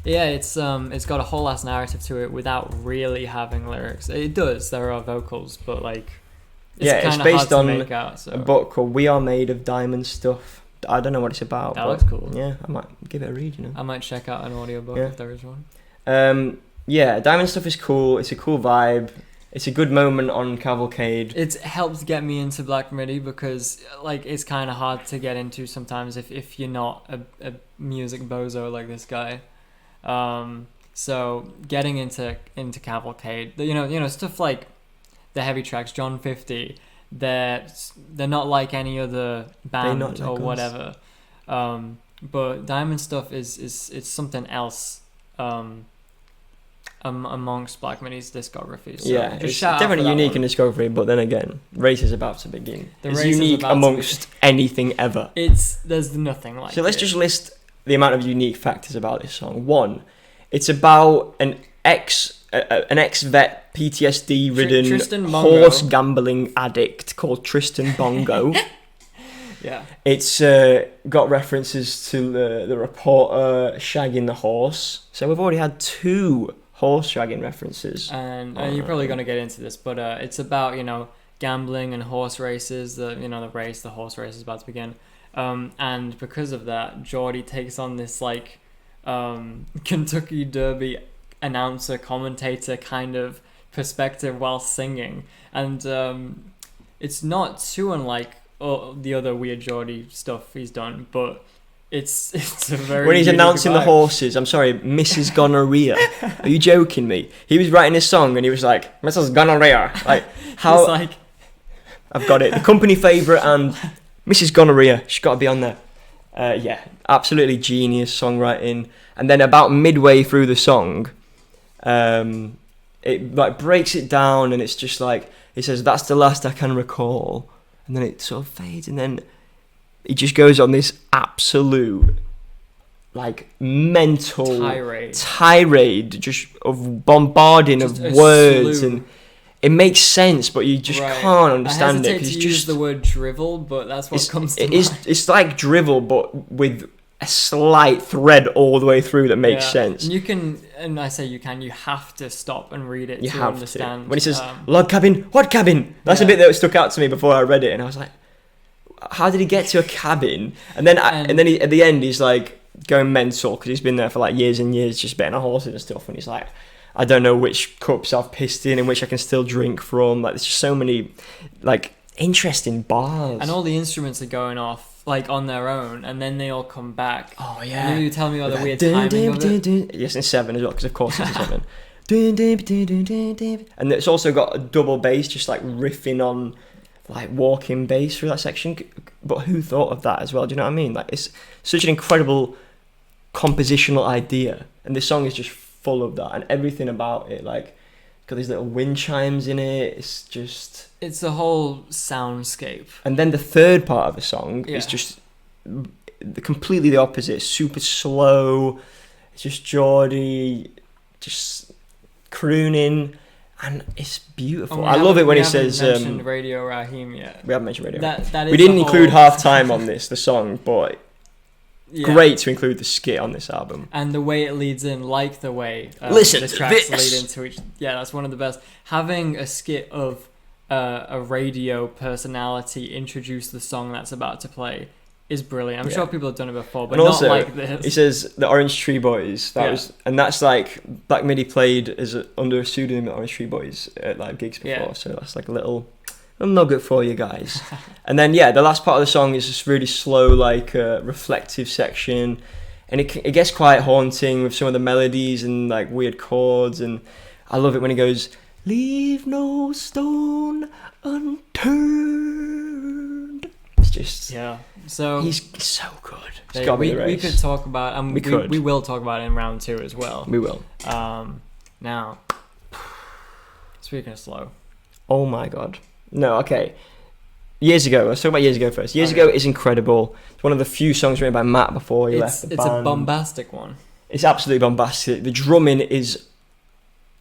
Yeah, it's got a whole ass narrative to it without really having lyrics. It does. There are vocals, but like it's based on a book called "We Are Made of Diamond Stuff." I don't know what it's about. That looks cool. Yeah, I might give it a read. You know, I might check out an audiobook if there is one. Yeah, Diamond Stuff is cool. It's a cool vibe. It's a good moment on Cavalcade. It's helped get me into Black Midi because like it's kind of hard to get into sometimes if you're not a music bozo like this guy. So getting into Cavalcade, you know stuff like the heavy tracks, John 50, they're not like any other band like or whatever. But Diamond Stuff is something else amongst Black Midi's discography. So yeah, it's definitely unique in discography, but then again, Race is about to begin. It's unique amongst anything ever. There's nothing like it. So let's just list the amount of unique factors about this song. One, it's about an ex-vet PTSD-ridden horse gambling addict called Tristan Bongo. Yeah. It's got references to the reporter shagging the horse. So we've already had 2 horse shagging references. And you're probably going to get into this, but it's about, you know, gambling and horse races. The horse race is about to begin. And because of that, Geordie takes on this like Kentucky Derby announcer, commentator kind of perspective while singing. And it's not too unlike the other weird Geordie stuff he's done, but it's a very when he's announcing the horses, I'm sorry, Mrs. Gonorrhea. Are you joking me? He was writing his song and he was like, Mrs. Gonorrhea. Like, how? Like, I've got it. The company favourite and Mrs. Gonorrhea. She's got to be on there. Yeah, absolutely genius songwriting. And then about midway through the song, it like breaks it down and it's just like, it says, that's the last I can recall. And then it sort of fades and then he just goes on this absolute like mental tirade just of bombarding just of words slew. And it makes sense, but you just can't understand it. I hesitate to use the word drivel, but that's what comes to mind. It's like drivel, but with a slight thread all the way through that makes sense. You can, and I say you have to stop and read it to understand. When he says, log cabin, what cabin? That's a bit that stuck out to me before I read it, and I was like, how did he get to a cabin? And then he, at the end, he's like going mental because he's been there for like years and years just betting on horses and stuff, and he's like, I don't know which cups I've pissed in and which I can still drink from. Like, there's just so many like interesting bars, and all the instruments are going off like on their own, and then they all come back. Oh yeah. And you tell me all the weird timing of it. Yes, in 7 as well, because of course it's 7. and it's also got a double bass, just like riffing on like walking bass through that section. But who thought of that as well? Do you know what I mean? Like, it's such an incredible compositional idea, and this song is just full of that, and everything about it, like, got these little wind chimes in it. It's the whole soundscape. And then the third part of the song is just completely the opposite, super slow. It's just Geordie just crooning, and it's beautiful. I love it when he says mentioned Radio Raheem yet. We haven't mentioned Radio Raheem. We didn't include Half Time on the song, but great to include the skit on this album. And the way it leads in, like the way listen the to tracks this. lead into each. Yeah, that's one of the best. Having a skit of a radio personality introduce the song that's about to play is brilliant. I'm sure people have done it before, but also, not like this. He says the Orange Tree Boys. That's like Black Midi played under a pseudonym at Orange Tree Boys at like gigs before. So that's like a little nugget for you guys. And then the last part of the song is this really slow, like reflective section, and it gets quite haunting with some of the melodies and like weird chords. And I love it when he goes, "Leave no stone unturned." It's just So he's so good. It's got me the race. We could talk about, and we will talk about it in round 2 as well. We will. Now, speaking of slow. Oh my god. No, okay. Years Ago. Let's talk about Years Ago first. Years Ago is incredible. It's one of the few songs written by Matt before he left the band. It's a bombastic one. It's absolutely bombastic. The drumming is...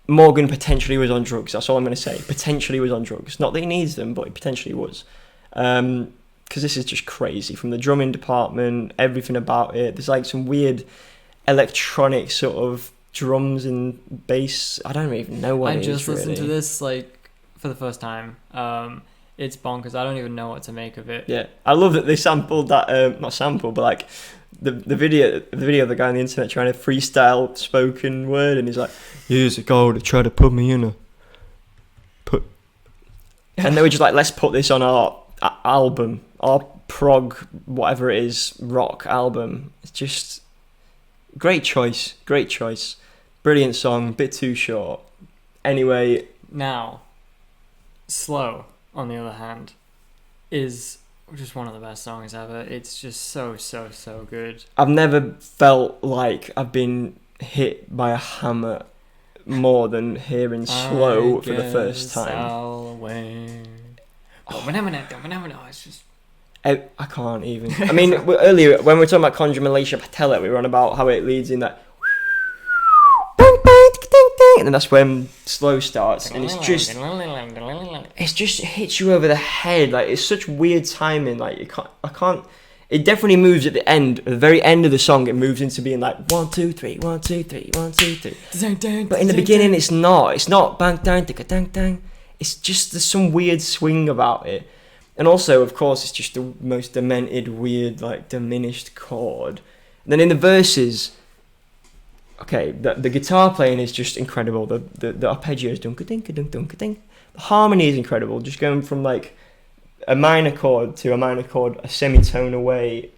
Morgan potentially was on drugs. That's all I'm going to say. Potentially was on drugs. Not that he needs them, but he potentially was. Because this is just crazy. From the drumming department, everything about it. There's like some weird electronic sort of drums and bass. I don't even know what it is. I just listened to this like for the first time. It's bonkers. I don't even know what to make of it. Yeah, I love that they sampled that. Not sampled, but like the video of the guy on the internet trying to freestyle spoken word, and he's like, "Years ago, they tried to put me in and they were just like, let's put this on our album, our prog, whatever it is, rock album." It's just great choice, brilliant song, bit too short. Anyway, now, Slow, on the other hand, is just one of the best songs ever. It's just so good. I've never felt like I've been hit by a hammer more than hearing Slow for the first time. It's just... I can't even. I mean, earlier when we were talking about Conjure Malaysia Patella, we were on about how it leads in that, and then that's when Slow starts, and it just hits you over the head. Like, it's such weird timing. Like, I can't. It definitely moves at the end, at the very end of the song. It moves into being like 1 2 3 1 2 3 1 2 3. But in the beginning, it's not. It's not bang dang dang dang dang. It's just there's some weird swing about it. And also, of course, it's just the most demented, weird, like, diminished chord. And then in the verses, okay, the guitar playing is just incredible. The arpeggios, dunk-a-dink, dunk-a-dink. The harmony is incredible. Just going from, like, a minor chord to a minor chord, a semitone away.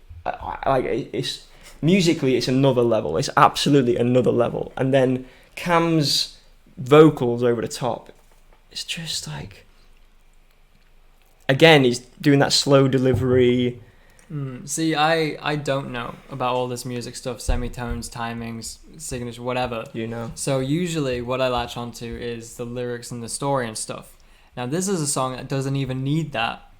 Like, it's musically, it's another level. It's absolutely another level. And then Cam's vocals over the top. It's just like... Again, he's doing that slow delivery. See, I don't know about all this music stuff, semitones, timings, signature, whatever. You know. So usually what I latch onto is the lyrics and the story and stuff. Now, this is a song that doesn't even need that.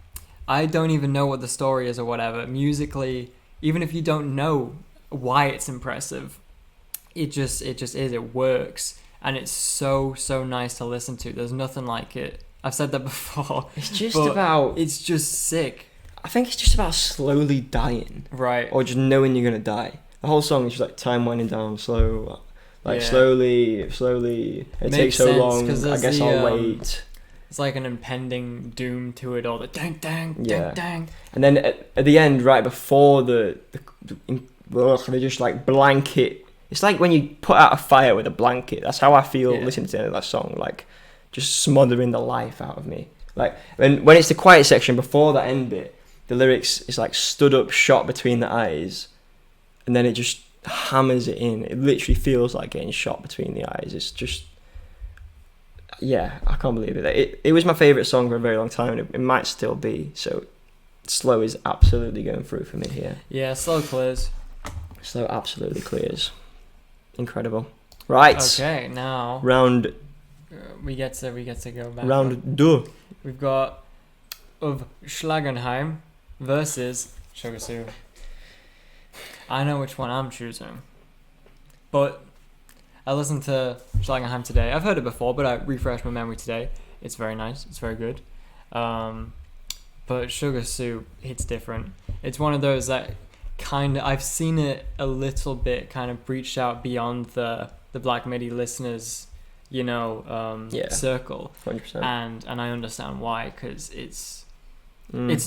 I don't even know what the story is or whatever. Musically, even if you don't know why it's impressive, it just is. It works. And it's so nice to listen to. There's nothing like it. I've said that before. It's just sick. I think it's just about slowly dying. Right. Or just knowing you're going to die. The whole song is just like time winding down slow. Like slowly. It takes so long. I guess I'll wait. It's like an impending doom to it all. The dang, dang, dang, dang. And then at the end, right before they just like blanket. It's like when you put out a fire with a blanket. That's how I feel listening to the end of that song. Like, just smothering the life out of me. Like, when it's the quiet section before that end bit, the lyrics is like stood up, shot between the eyes, and then it just hammers it in. It literally feels like getting shot between the eyes. It's just Yeah, I can't believe it. It was my favourite song for a very long time, and it might still be. So, Slow is absolutely going through for me here. Yeah, Slow clears. Slow absolutely clears. Incredible. Right. Okay, now round. We get to go back. Round 2. We've got of Schlagenheim versus Sugar Sue. I know which one I'm choosing, but I listened to Schlagenheim today. I've heard it before, but I refreshed my memory today. It's very nice. It's very good. But Sugar Sue hits different. It's one of those that kind of, I've seen it a little bit kind of breach out beyond the Black Midi listeners, circle. 100%. And I understand why, because it's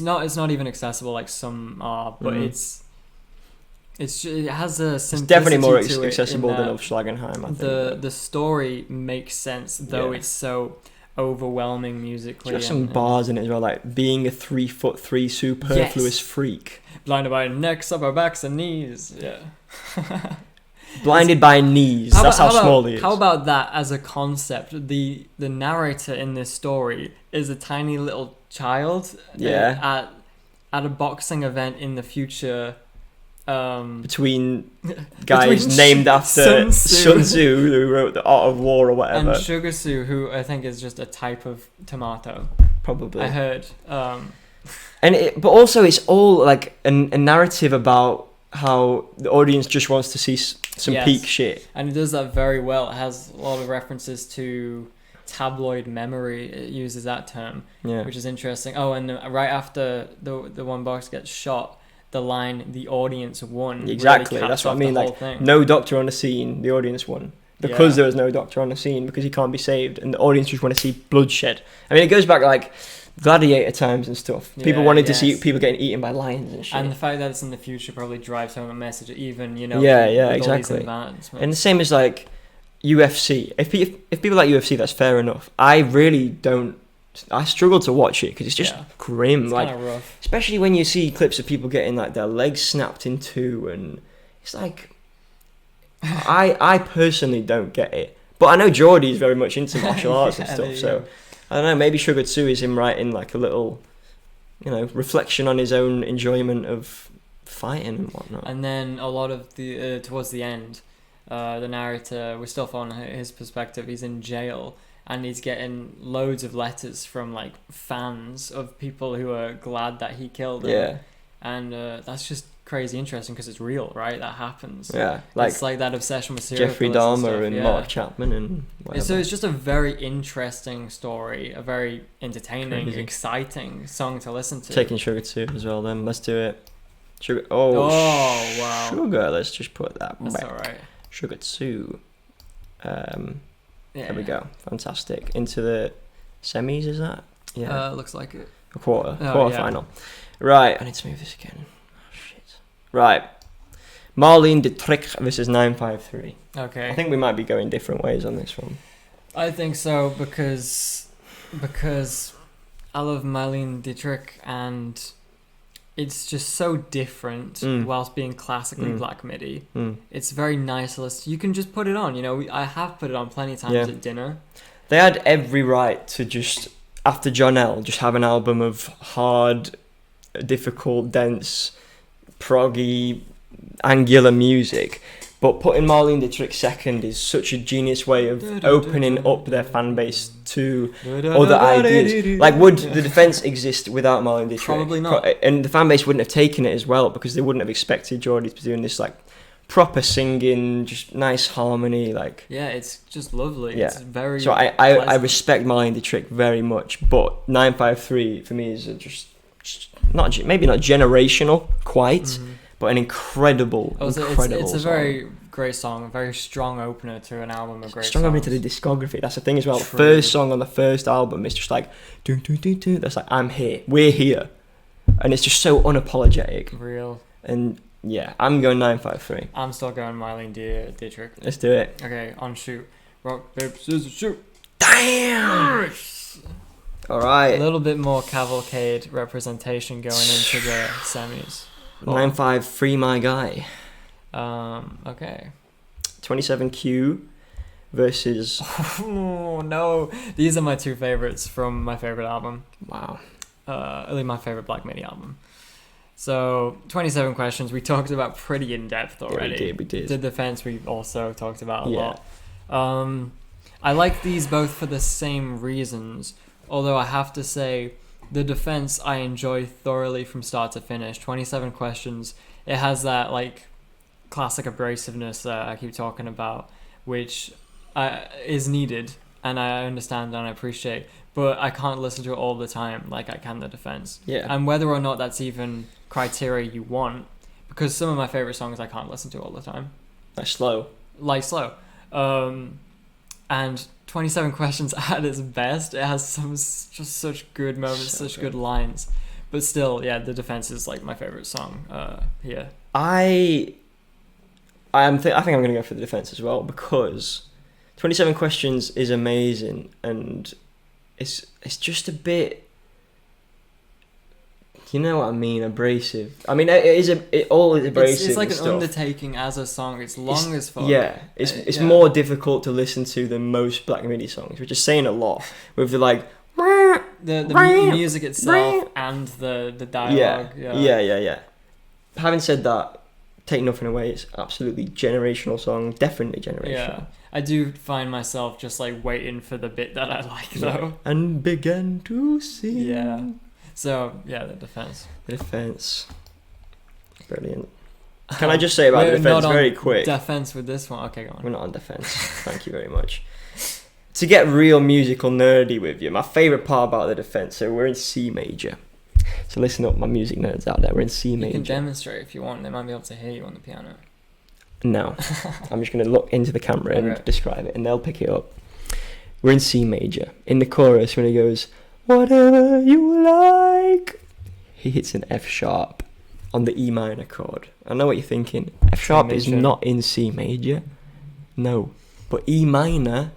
not even accessible like some are, but it has a simplicity. It's definitely more to it accessible than of Schlagenheim, I think. The story makes sense, though it's so overwhelming musically. Just some bars in it as well, like being a 3'3" superfluous freak. Blinded by necks, upper backs, and knees. Yeah. Blinded by knees. That's how small he is. How about that as a concept? The narrator in this story is a tiny little child. Yeah. At a boxing event in the future. Between guys named after Sun Tzu, who wrote The Art of War or whatever, and Sugar Sue, who I think is just a type of tomato. Probably. I heard. But also it's all like a narrative about how the audience just wants to see some peak shit. And it does that very well. It has a lot of references to tabloid memory. It uses that term, which is interesting. Oh, and right after the one box gets shot, the line "the audience won." Exactly, really that's what I mean. Like, thing. No doctor on the scene, the audience won. Because there was no doctor on the scene, because he can't be saved, and the audience just want to see bloodshed. I mean, it goes back like gladiator times and stuff. People wanted to see people getting eaten by lions and shit. And the fact that it's in the future probably drives home a message, even, with exactly. And the same as like UFC. If people like UFC, that's fair enough. I really don't. I struggle to watch it because it's just grim. It's like, kind of rough. Especially when you see clips of people getting like their legs snapped in two, and it's like, I personally don't get it. But I know Geordie's very much into martial arts and stuff, so I don't know. Maybe Sugar Tzu is him writing like a little, reflection on his own enjoyment of fighting and whatnot. And then a lot of the towards the end, the narrator, we're still following his perspective. He's in jail. And he's getting loads of letters from like fans of people who are glad that he killed them. Yeah. And that's just crazy interesting because it's real, right? That happens. Yeah. It's like that obsession with serial Jeffrey killers Dahmer and Mark Chapman and whatever. So it's just a very interesting story, a very entertaining, exciting song to listen to. Taking Sugar Tzu as well then. Let's do it. Sugar. Oh, wow. Sugar. Let's just put that That's back. alright. Sugar Tzu. There we go. Fantastic. Into the semis, is that? Yeah. Looks like it. A quarter final. Right. I need to move this again. Oh, shit. Right. Marlene Dietrich versus 953. Okay. I think we might be going different ways on this one. I think so because I love Marlene Dietrich and it's just so different whilst being classically Black Midi. It's very nice. You can just put it on. I have put it on plenty of times at dinner. They had every right to just, after John L., just have an album of hard, difficult, dense, proggy, angular music. But putting Marlene Dietrich second is such a genius way of opening up their fan base to other ideas. Like, would the Defence exist without Marlene Dietrich? Probably not. And the fan base wouldn't have taken it as well because they wouldn't have expected Geordie to be doing this, like, proper singing, just nice harmony. Like, yeah, it's just lovely. Yeah. It's very So I respect Marlene Dietrich very much, but 953 for me is just maybe not generational quite, but an incredible it's a song. very great song, a very strong opener to an album of great strong songs. opener to the discography. That's the thing as well. True. The first song on the first album is just like do do do do. That's like, I'm here, we're here, and it's just so unapologetic. Real. And yeah, I'm going 953. I'm still going Marlene Dietrich. Let's do it. Okay, on shoot. Rock, paper, scissors, shoot. Damn. All right. A little bit more cavalcade representation going into the semis. 953, my guy. Okay. 27Q versus... Oh, no. These are my two favorites from my favorite album. Wow. At least my favorite Black Midi album. So, 27 questions we talked about pretty in-depth already. Yeah, we did. The defense we also talked about a lot. I like these both for the same reasons, although I have to say the defense I enjoy thoroughly from start to finish. 27 questions, it has that like classic abrasiveness that I keep talking about, which is needed, and I understand and I appreciate, but I can't listen to it all the time like I can the defense. Yeah. And whether or not that's even criteria you want, because some of my favorite songs I can't listen to all the time. Like Slow. And 27 questions at its best, it has just such good moments, such good lines. But still, yeah, the defense is like my favorite song here. I think I'm going to go for the defense as well, because 27 questions is amazing, and it's just a bit, you know what I mean, abrasive. I mean, it all is abrasive. It's like an stuff. Undertaking as a song. It's long as fuck. Yeah, it's more difficult to listen to than most Black Midi songs, which is saying a lot. With the like the music itself and the dialogue. Yeah. Having said that, take nothing away, it's absolutely generational song, definitely generational. Yeah, I do find myself just like waiting for the bit that I like though. And began to sing. Yeah. So yeah, the defense. Brilliant. Can I just say about the defense very quick? Defense with this one. Okay, go on. We're not on defense. Thank you very much. To get real musical nerdy with you, my favourite part about the defense, so we're in C major. So listen up, my music nerds out there, we're in C major. You can demonstrate if you want, they might be able to hear you on the piano. No. I'm just going to look into the camera and describe it, and they'll pick it up. We're in C major. In the chorus, when he goes, whatever you like, he hits an F sharp on the E minor chord. I know what you're thinking. F sharp is not in C major. No. But E minor,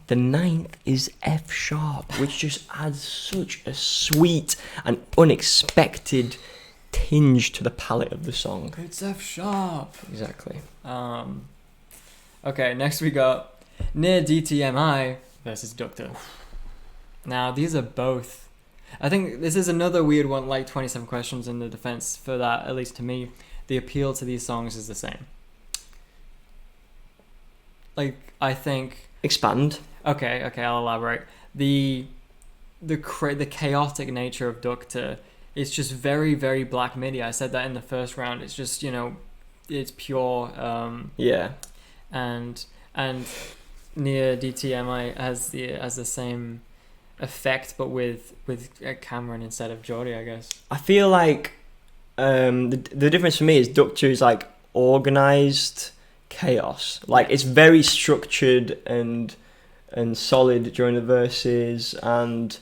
the ninth, is F sharp, which just adds such a sweet and unexpected tinge to the palette of the song. It's F sharp. Exactly. Okay, next we got Near DTMI versus Doctor. Now, these are both... I think this is another weird one, like 27 questions in the defense for that, at least to me. The appeal to these songs is the same. Like, I think... Expand. Okay, I'll elaborate. The chaotic nature of Doctor is just very, very Black Midi. I said that in the first round. It's just, it's pure. Yeah. And Near DTMI has the same effect, but with Cameron instead of Geordie, I guess. I feel like the difference for me is Doctor is like organised chaos. Like it's very structured and solid during the verses, and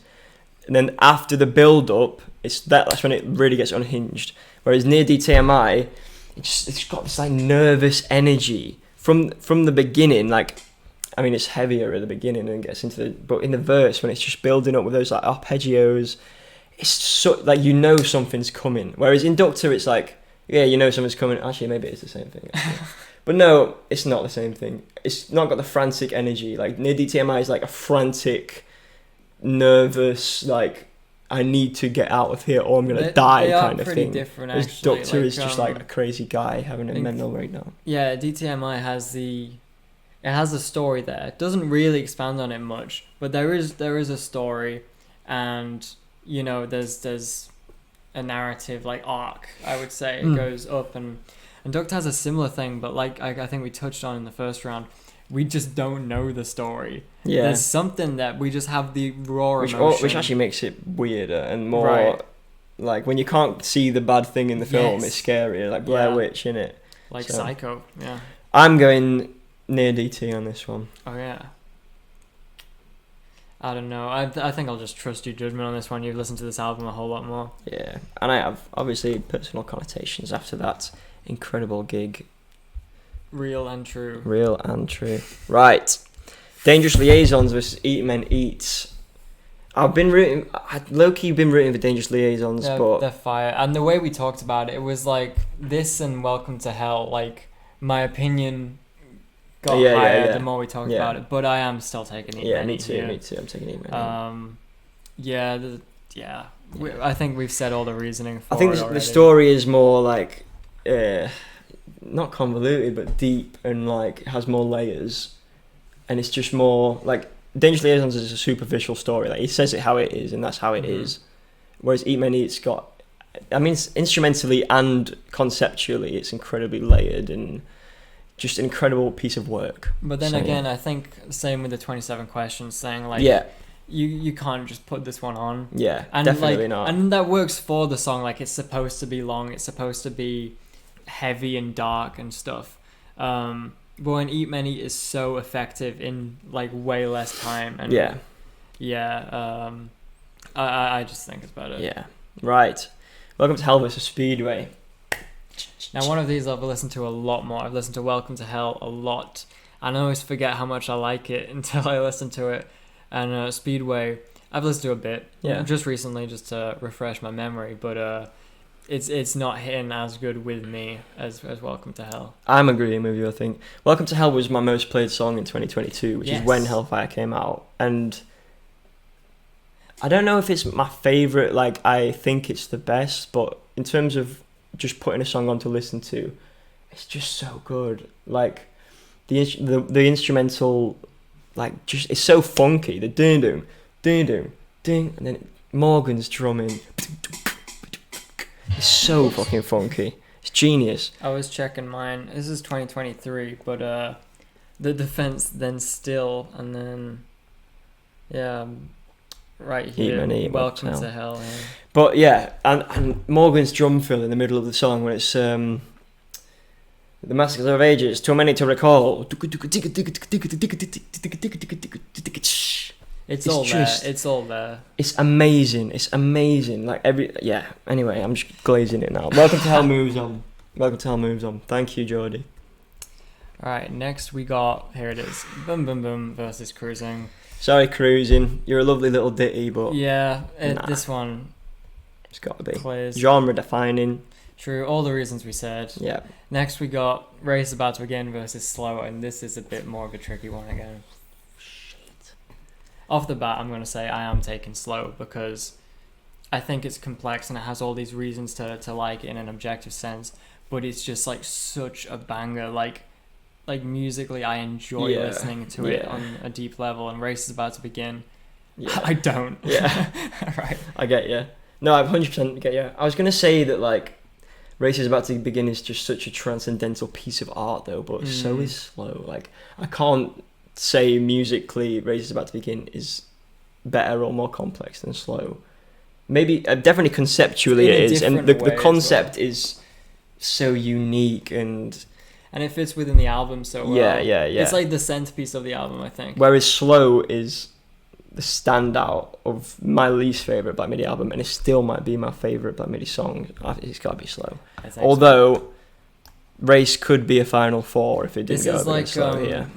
then after the build up, that's when it really gets unhinged. Whereas Near DTMI, it's got this like nervous energy from the beginning. Like, I mean, it's heavier at the beginning and gets into but in the verse when it's just building up with those like arpeggios, it's so like something's coming. Whereas in Doctor, it's like something's coming. Actually, maybe it's the same thing. But no, it's not the same thing. It's not got the frantic energy. Like Near DTMI is like a frantic, nervous, like I need to get out of here or I'm gonna die kind of thing. They are pretty different, actually. Doctor is just like a crazy guy having a mental breakdown. Yeah, DTMI has a story there. It doesn't really expand on it much, but there is a story, and there's a narrative like arc. I would say it goes up and Doctor has a similar thing, but like I think we touched on in the first round, we just don't know the story. Yeah, there's something that we just have the raw emotion, which actually makes it weirder and more like when you can't see the bad thing in the film, it's scarier. Like Blair Witch, innit? Like Psycho. Yeah, I'm going Near DT on this one. Oh yeah. I don't know. I think I'll just trust your judgment on this one. You've listened to this album a whole lot more. Yeah, and I have obviously personal connotations after that incredible gig. Real and true. Right. Dangerous Liaisons versus Eat Men Eats. I've low-key been rooting for Dangerous Liaisons, but they're fire. And the way we talked about it, it was like this and Welcome to Hell. Like, my opinion got higher the more we talked about it. But I am still taking Eat Many. Me too. I'm taking Eat Many. I think we've said all the reasoning for it. I think the story is more like not convoluted, but deep, and like has more layers, and it's just more like Dangerous Liaisons is a superficial story. Like he says it how it is, and that's how it is. Whereas Eat Many, it's got, I mean, instrumentally and conceptually, it's incredibly layered and just an incredible piece of work. But then I think same with the 27 Questions, saying like, you can't just put this one on. Yeah, and definitely not. And that works for the song. Like, it's supposed to be long. It's supposed to be heavy and dark and stuff. But when Eat Many is so effective in like way less time. And I just think it's better. Yeah. Right. Welcome to Hell vs. Speedway. Now, one of these I've listened to a lot more. I've listened to Welcome to Hell a lot. And I always forget how much I like it until I listen to it. And Speedway, I've listened to a bit. Yeah. Just recently, just to refresh my memory. But it's not hitting as good with me as Welcome to Hell. I'm agreeing with you, I think. Welcome to Hell was my most played song in 2022, which is when Hellfire came out. And I don't know if it's my favourite, like I think it's the best, but in terms of just putting a song on to listen to, it's just so good. Like the instrumental, like just it's so funky. The ding ding ding ding ding, and then Morgan's drumming. It's so fucking funky. It's genius. I was checking mine. This is 2023, but the Defense, Then Still, and then right here, Welcome to Hell. Yeah. But yeah, and Morgan's drum fill in the middle of the song when it's The Massacres of Ages, Too Many to Recall. It's all there. It's all there. It's amazing. Like anyway, I'm just glazing it now. Welcome to Hell moves on. Thank you, Geordie. Alright, next we got, here it is, Boom Boom Boom versus Cruising. Sorry, Cruising. You're a lovely little ditty, but this one, it's got to be plays. Genre defining. True, all the reasons we said. Yeah. Next we got Race About to Begin versus Slow, and this is a bit more of a tricky one again. Shit. Off the bat, I'm going to say I am taking Slow because I think it's complex and it has all these reasons to like it in an objective sense, but it's just like such a banger. Like musically, I enjoy listening to it on a deep level, and Race is About to Begin. Yeah. I don't. Yeah. Right. I get you. No, I 100% get you. I was going to say that, like, Race is About to Begin is just such a transcendental piece of art, though, but so is Slow. Like, I can't say musically Race is About to Begin is better or more complex than Slow. Maybe, definitely conceptually it is, and the concept is so unique and it fits within the album so well. Yeah. It's like the centerpiece of the album, I think. Whereas Slow is the standout of my least favourite Black Midi album, and it still might be my favourite Black Midi song. It's got to be Slow. Although, Race could be a Final Four if it didn't go over Slow here.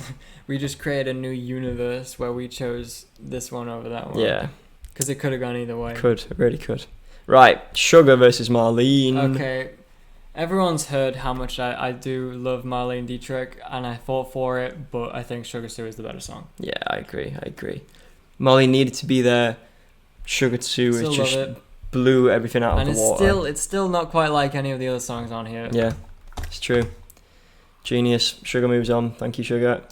We just created a new universe where we chose this one over that one. Yeah. Because it could have gone either way. It really could. Right, Sugar versus Marlene. Okay. Everyone's heard how much I do love Marlene Dietrich, and I fought for it, but I think Sugar 2 is the better song. Yeah, I agree. Marlene needed to be there. Sugar 2 blew everything out of the water. And it's still not quite like any of the other songs on here. Yeah, it's true. Genius. Sugar moves on. Thank you, Sugar.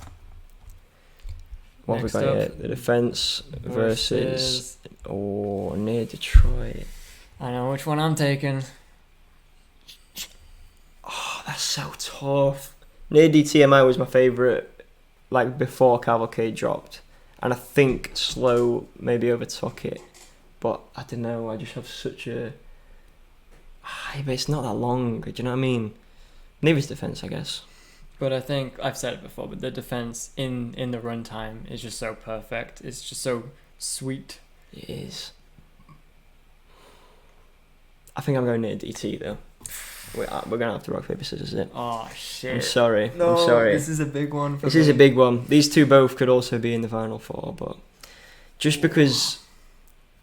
What have we got here? The Defense versus Near Detroit. I know which one I'm taking. Oh, that's so tough. Near DTMI was my favourite, like, before Cavalcade dropped. And I think Slow maybe overtook it. But I don't know, I just have such a... but it's not that long, do you know what I mean? Neither's Defense, I guess. But I think, I've said it before, but the Defense in the runtime is just so perfect. It's just so sweet. It is. I think I'm going Near DT, though. We're gonna have to rock paper scissors it. Oh shit! I'm sorry. This is a big one. This is a big one. These two both could also be in the Final Four, but just because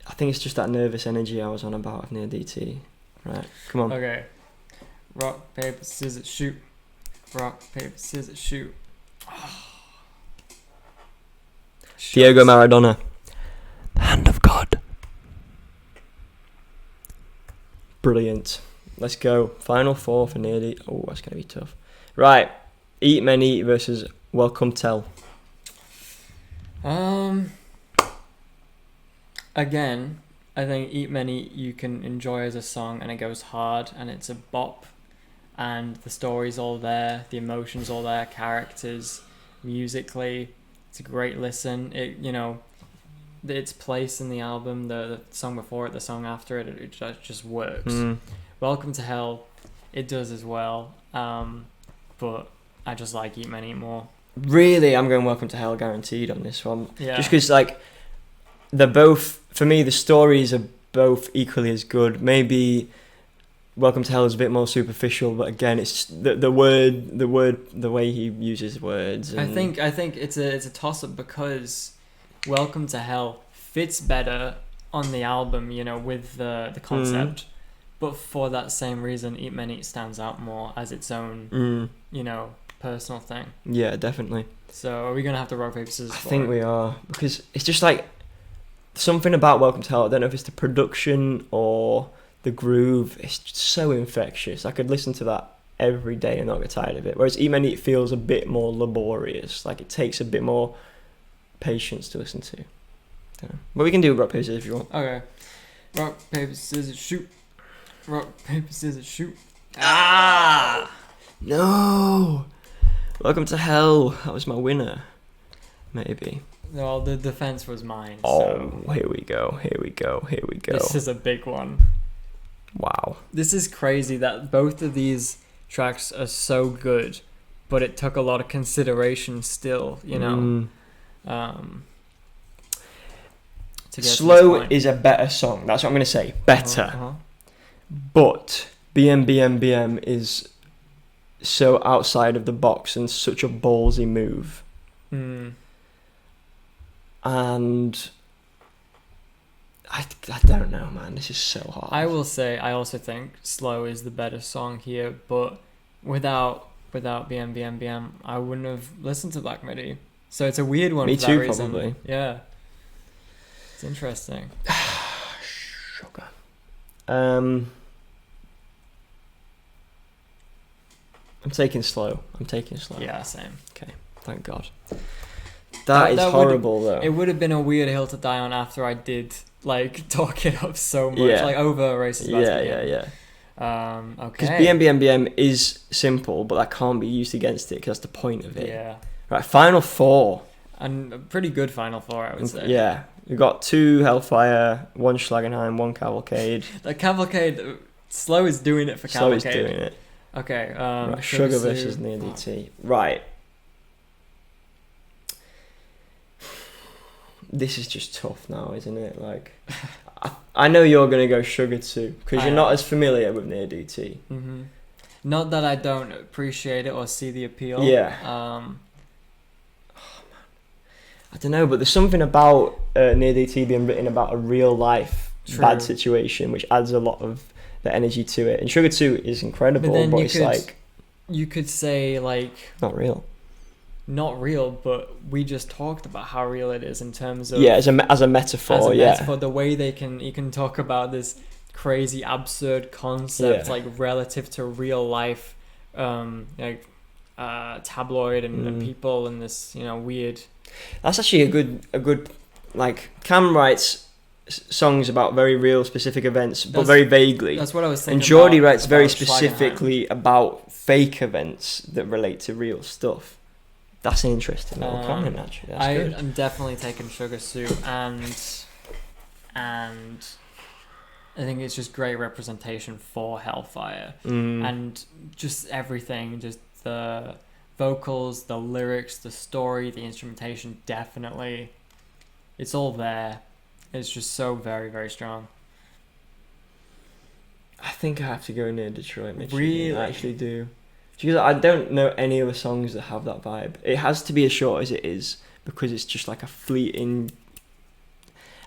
I think it's just that nervous energy I was on about of Near DT. Right, come on. Okay. Rock paper scissors shoot. Rock paper scissors shoot. Diego Maradona. The Hand of God. Brilliant. Let's go. Final four for nearly. Oh, that's going to be tough. Right. Eat Many versus Welcome Tell. Again, I think Eat Many you can enjoy as a song, and it goes hard, and it's a bop, and the story's all there, the emotions all there, characters, musically, it's a great listen. It, you know, its place in the album, the song before it, the song after it just works. Welcome to Hell, it does as well, but I just like Eat Many more. Really, I'm going Welcome to Hell guaranteed on this one. Yeah. Just because, like, they're both, for me, the stories are both equally as good. Maybe Welcome to Hell is a bit more superficial, but again, it's the way he uses words. And I think it's a toss up because Welcome to Hell fits better on the album, you know, with the concept. But for that same reason, Eat Many stands out more as its own, you know, personal thing. Yeah, definitely. So are we gonna have to rock paper scissors? I think we are, because it's just like something about Welcome to Hell. I don't know if it's the production or the groove. It's just so infectious. I could listen to that every day and not get tired of it. Whereas Eat Many, it feels a bit more laborious. Like it takes a bit more patience to listen to. But we can do rock paper scissors if you want. Okay. Rock paper scissors shoot. Rock paper scissors shoot. No. Welcome to Hell. That was my winner. Maybe. Well, the defense was mine. Oh, so here we go. This is a big one. Wow. This is crazy that both of these tracks are so good, but it took a lot of consideration still, you know. Slow is a better song. That's what I'm going to say. Better. But BM is so outside of the box and such a ballsy move. And I don't know, man. This is so hard. I will say I also think Slow is the better song here, but without BM, I wouldn't have listened to Black Midi. So it's a weird one. Me for too, that reason. probably. Yeah, it's interesting. Sugar. I'm taking Slow. Yeah, same. Okay, thank God. That is horrible, though. It would have been a weird hill to die on after I did like talk it up so much, like over Racist. Yeah. Okay. Because BM is simple, but that can't be used against it because that's the point of it. Yeah. Right, final four. And a pretty good final four, I would say. Yeah. We've got 2 Hellfire, 1 Schlagenheim, 1 Cavalcade. The Cavalcade, Slow is doing it for Cavalcade. Slow is doing it. Okay. Right, Sugar versus Near DT. Right. This is just tough now, isn't it? Like, I know you're going to go Sugar too, because you're not as familiar with Near DT. Mm-hmm. Not that I don't appreciate it or see the appeal. Yeah. Oh, man. I don't know, but there's something about Near DT being written about a real life bad situation, which adds a lot of the energy to it. And Sugar 2 is incredible, but it's like... You could say, like... Not real, but we just talked about how real it is in terms of... Yeah, as a metaphor, metaphor, the way you can talk about this crazy, absurd concept, like, relative to real life, like, tabloid and people and this, you know, weird... That's actually a good, like, Cam writes songs about very real, specific events, but very vaguely. That's what I was thinking. And Geordie writes very specifically about fake events that relate to real stuff. That's an interesting little comment, actually. That's good. I'm definitely taking Sugar Soup, and I think it's just great representation for Hellfire, and just everything, just the vocals, the lyrics, the story, the instrumentation, definitely, it's all there. It's just so very, very strong. I think I have to go Near Detroit, Michigan. Really? I actually do. Because I don't know any other songs that have that vibe. It has to be as short as it is, because it's just like a fleeting...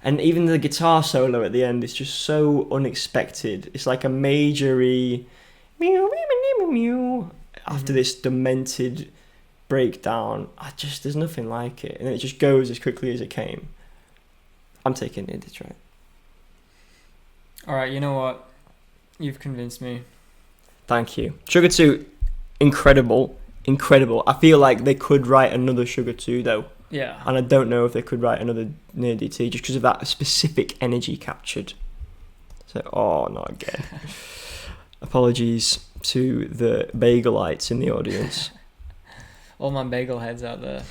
And even the guitar solo at the end is just so unexpected. It's like a majory... Mew, mew, mew, mew, mew, after this demented breakdown. There's nothing like it, and it just goes as quickly as it came. I'm taking it, Detroit. All right, you know what? You've convinced me. Thank you. Sugar 2, incredible. I feel like they could write another Sugar 2 though. Yeah. And I don't know if they could write another Near DT just because of that specific energy captured. So, not again. Apologies to the bagelites in the audience. All my bagel heads out there.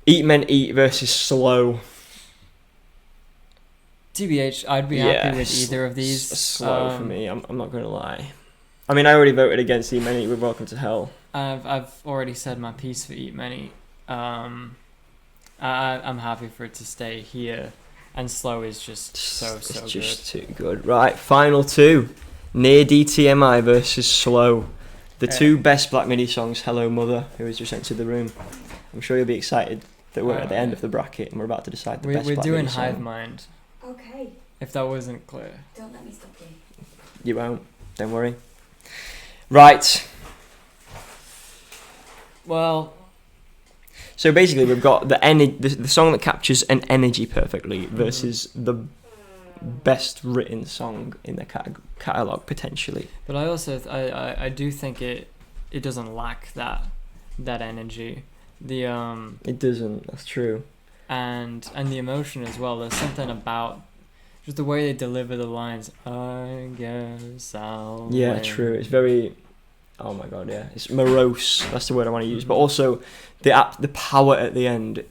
Eat Men Eat versus Slow. TBH, I'd be happy with either of these. Slow for me, I'm not going to lie. I mean, I already voted against Eat Men Eat with Welcome to Hell. I've already said my piece for Eat Men Eat. I'm happy for it to stay here. And Slow is just so good. It's just too good. Right, final two. Near DTMI versus Slow. The two best Black Midi songs, Hello Mother, who has just entered the room. I'm sure you'll be excited that we're at the end of the bracket and we're about to decide the best Black Midi song. We're doing Hive Mind. Okay. If that wasn't clear. Don't let me stop you. You won't. Don't worry. Right. Well... So basically we've got the song that captures an energy perfectly versus the best written song in the catalogue potentially. But I also I do think it doesn't lack that energy. It doesn't. That's true. And the emotion as well. There's something about just the way they deliver the lines. I guess I'll win. True. It's very. Oh my god, yeah. It's morose. That's the word I want to use. But also the power at the end.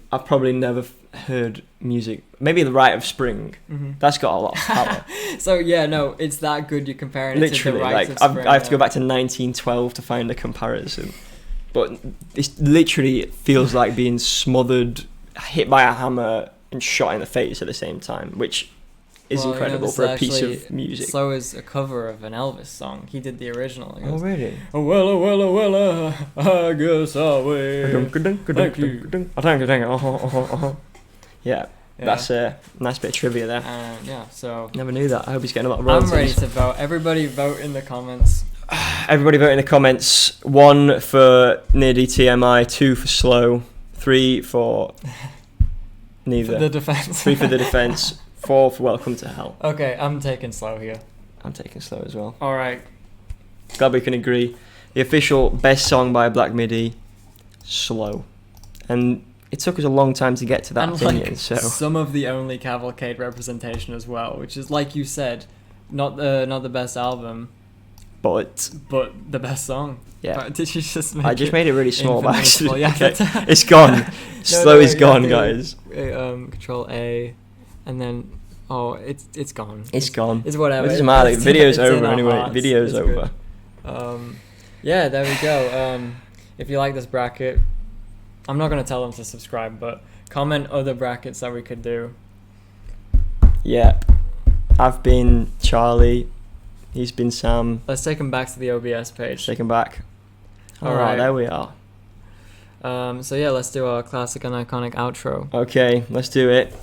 I've probably never heard music. Maybe The Rite of Spring. Mm-hmm. That's got a lot of power. So yeah, no, it's that good. You're comparing it literally, to The Rite of Spring. I have to go back to 1912 to find a comparison. But it literally feels like being smothered, hit by a hammer, and shot in the face at the same time, which is incredible for a piece of music. Slow is a cover of an Elvis song. He did the original. He goes, really? Oh, well, I guess I'll wait. Thank you. Yeah, that's a nice bit of trivia there. So... Never knew that. I hope he's getting a lot of royalties. I'm ready to vote. Everybody vote in the comments. Everybody vote in the comments. 1 for Near DTMI, 2 for Slow, 3 for neither. For the defense. 3 for the defense, 4 for Welcome to Hell. Okay, I'm taking Slow here. I'm taking Slow as well. All right. Glad we can agree. The official best song by Black Midi, Slow. And it took us a long time to get to that opinion. So some of the only Cavalcade representation as well, which is, like you said, not the best album, but the best song. Yeah. Did you just? I just made it really small by accident. Yeah. Okay. It's gone. Slow is gone, guys. Control A, and then it's gone. It's gone. It's whatever. It doesn't matter. The video's over anyway. Video's over. Yeah, there we go. If you like this bracket, I'm not going to tell them to subscribe, but comment other brackets that we could do. Yeah. I've been Charlie. He's been Sam. Let's take him back to the OBS page. Take him back. All right. There we are. So yeah, let's do our classic and iconic outro. Okay, let's do it.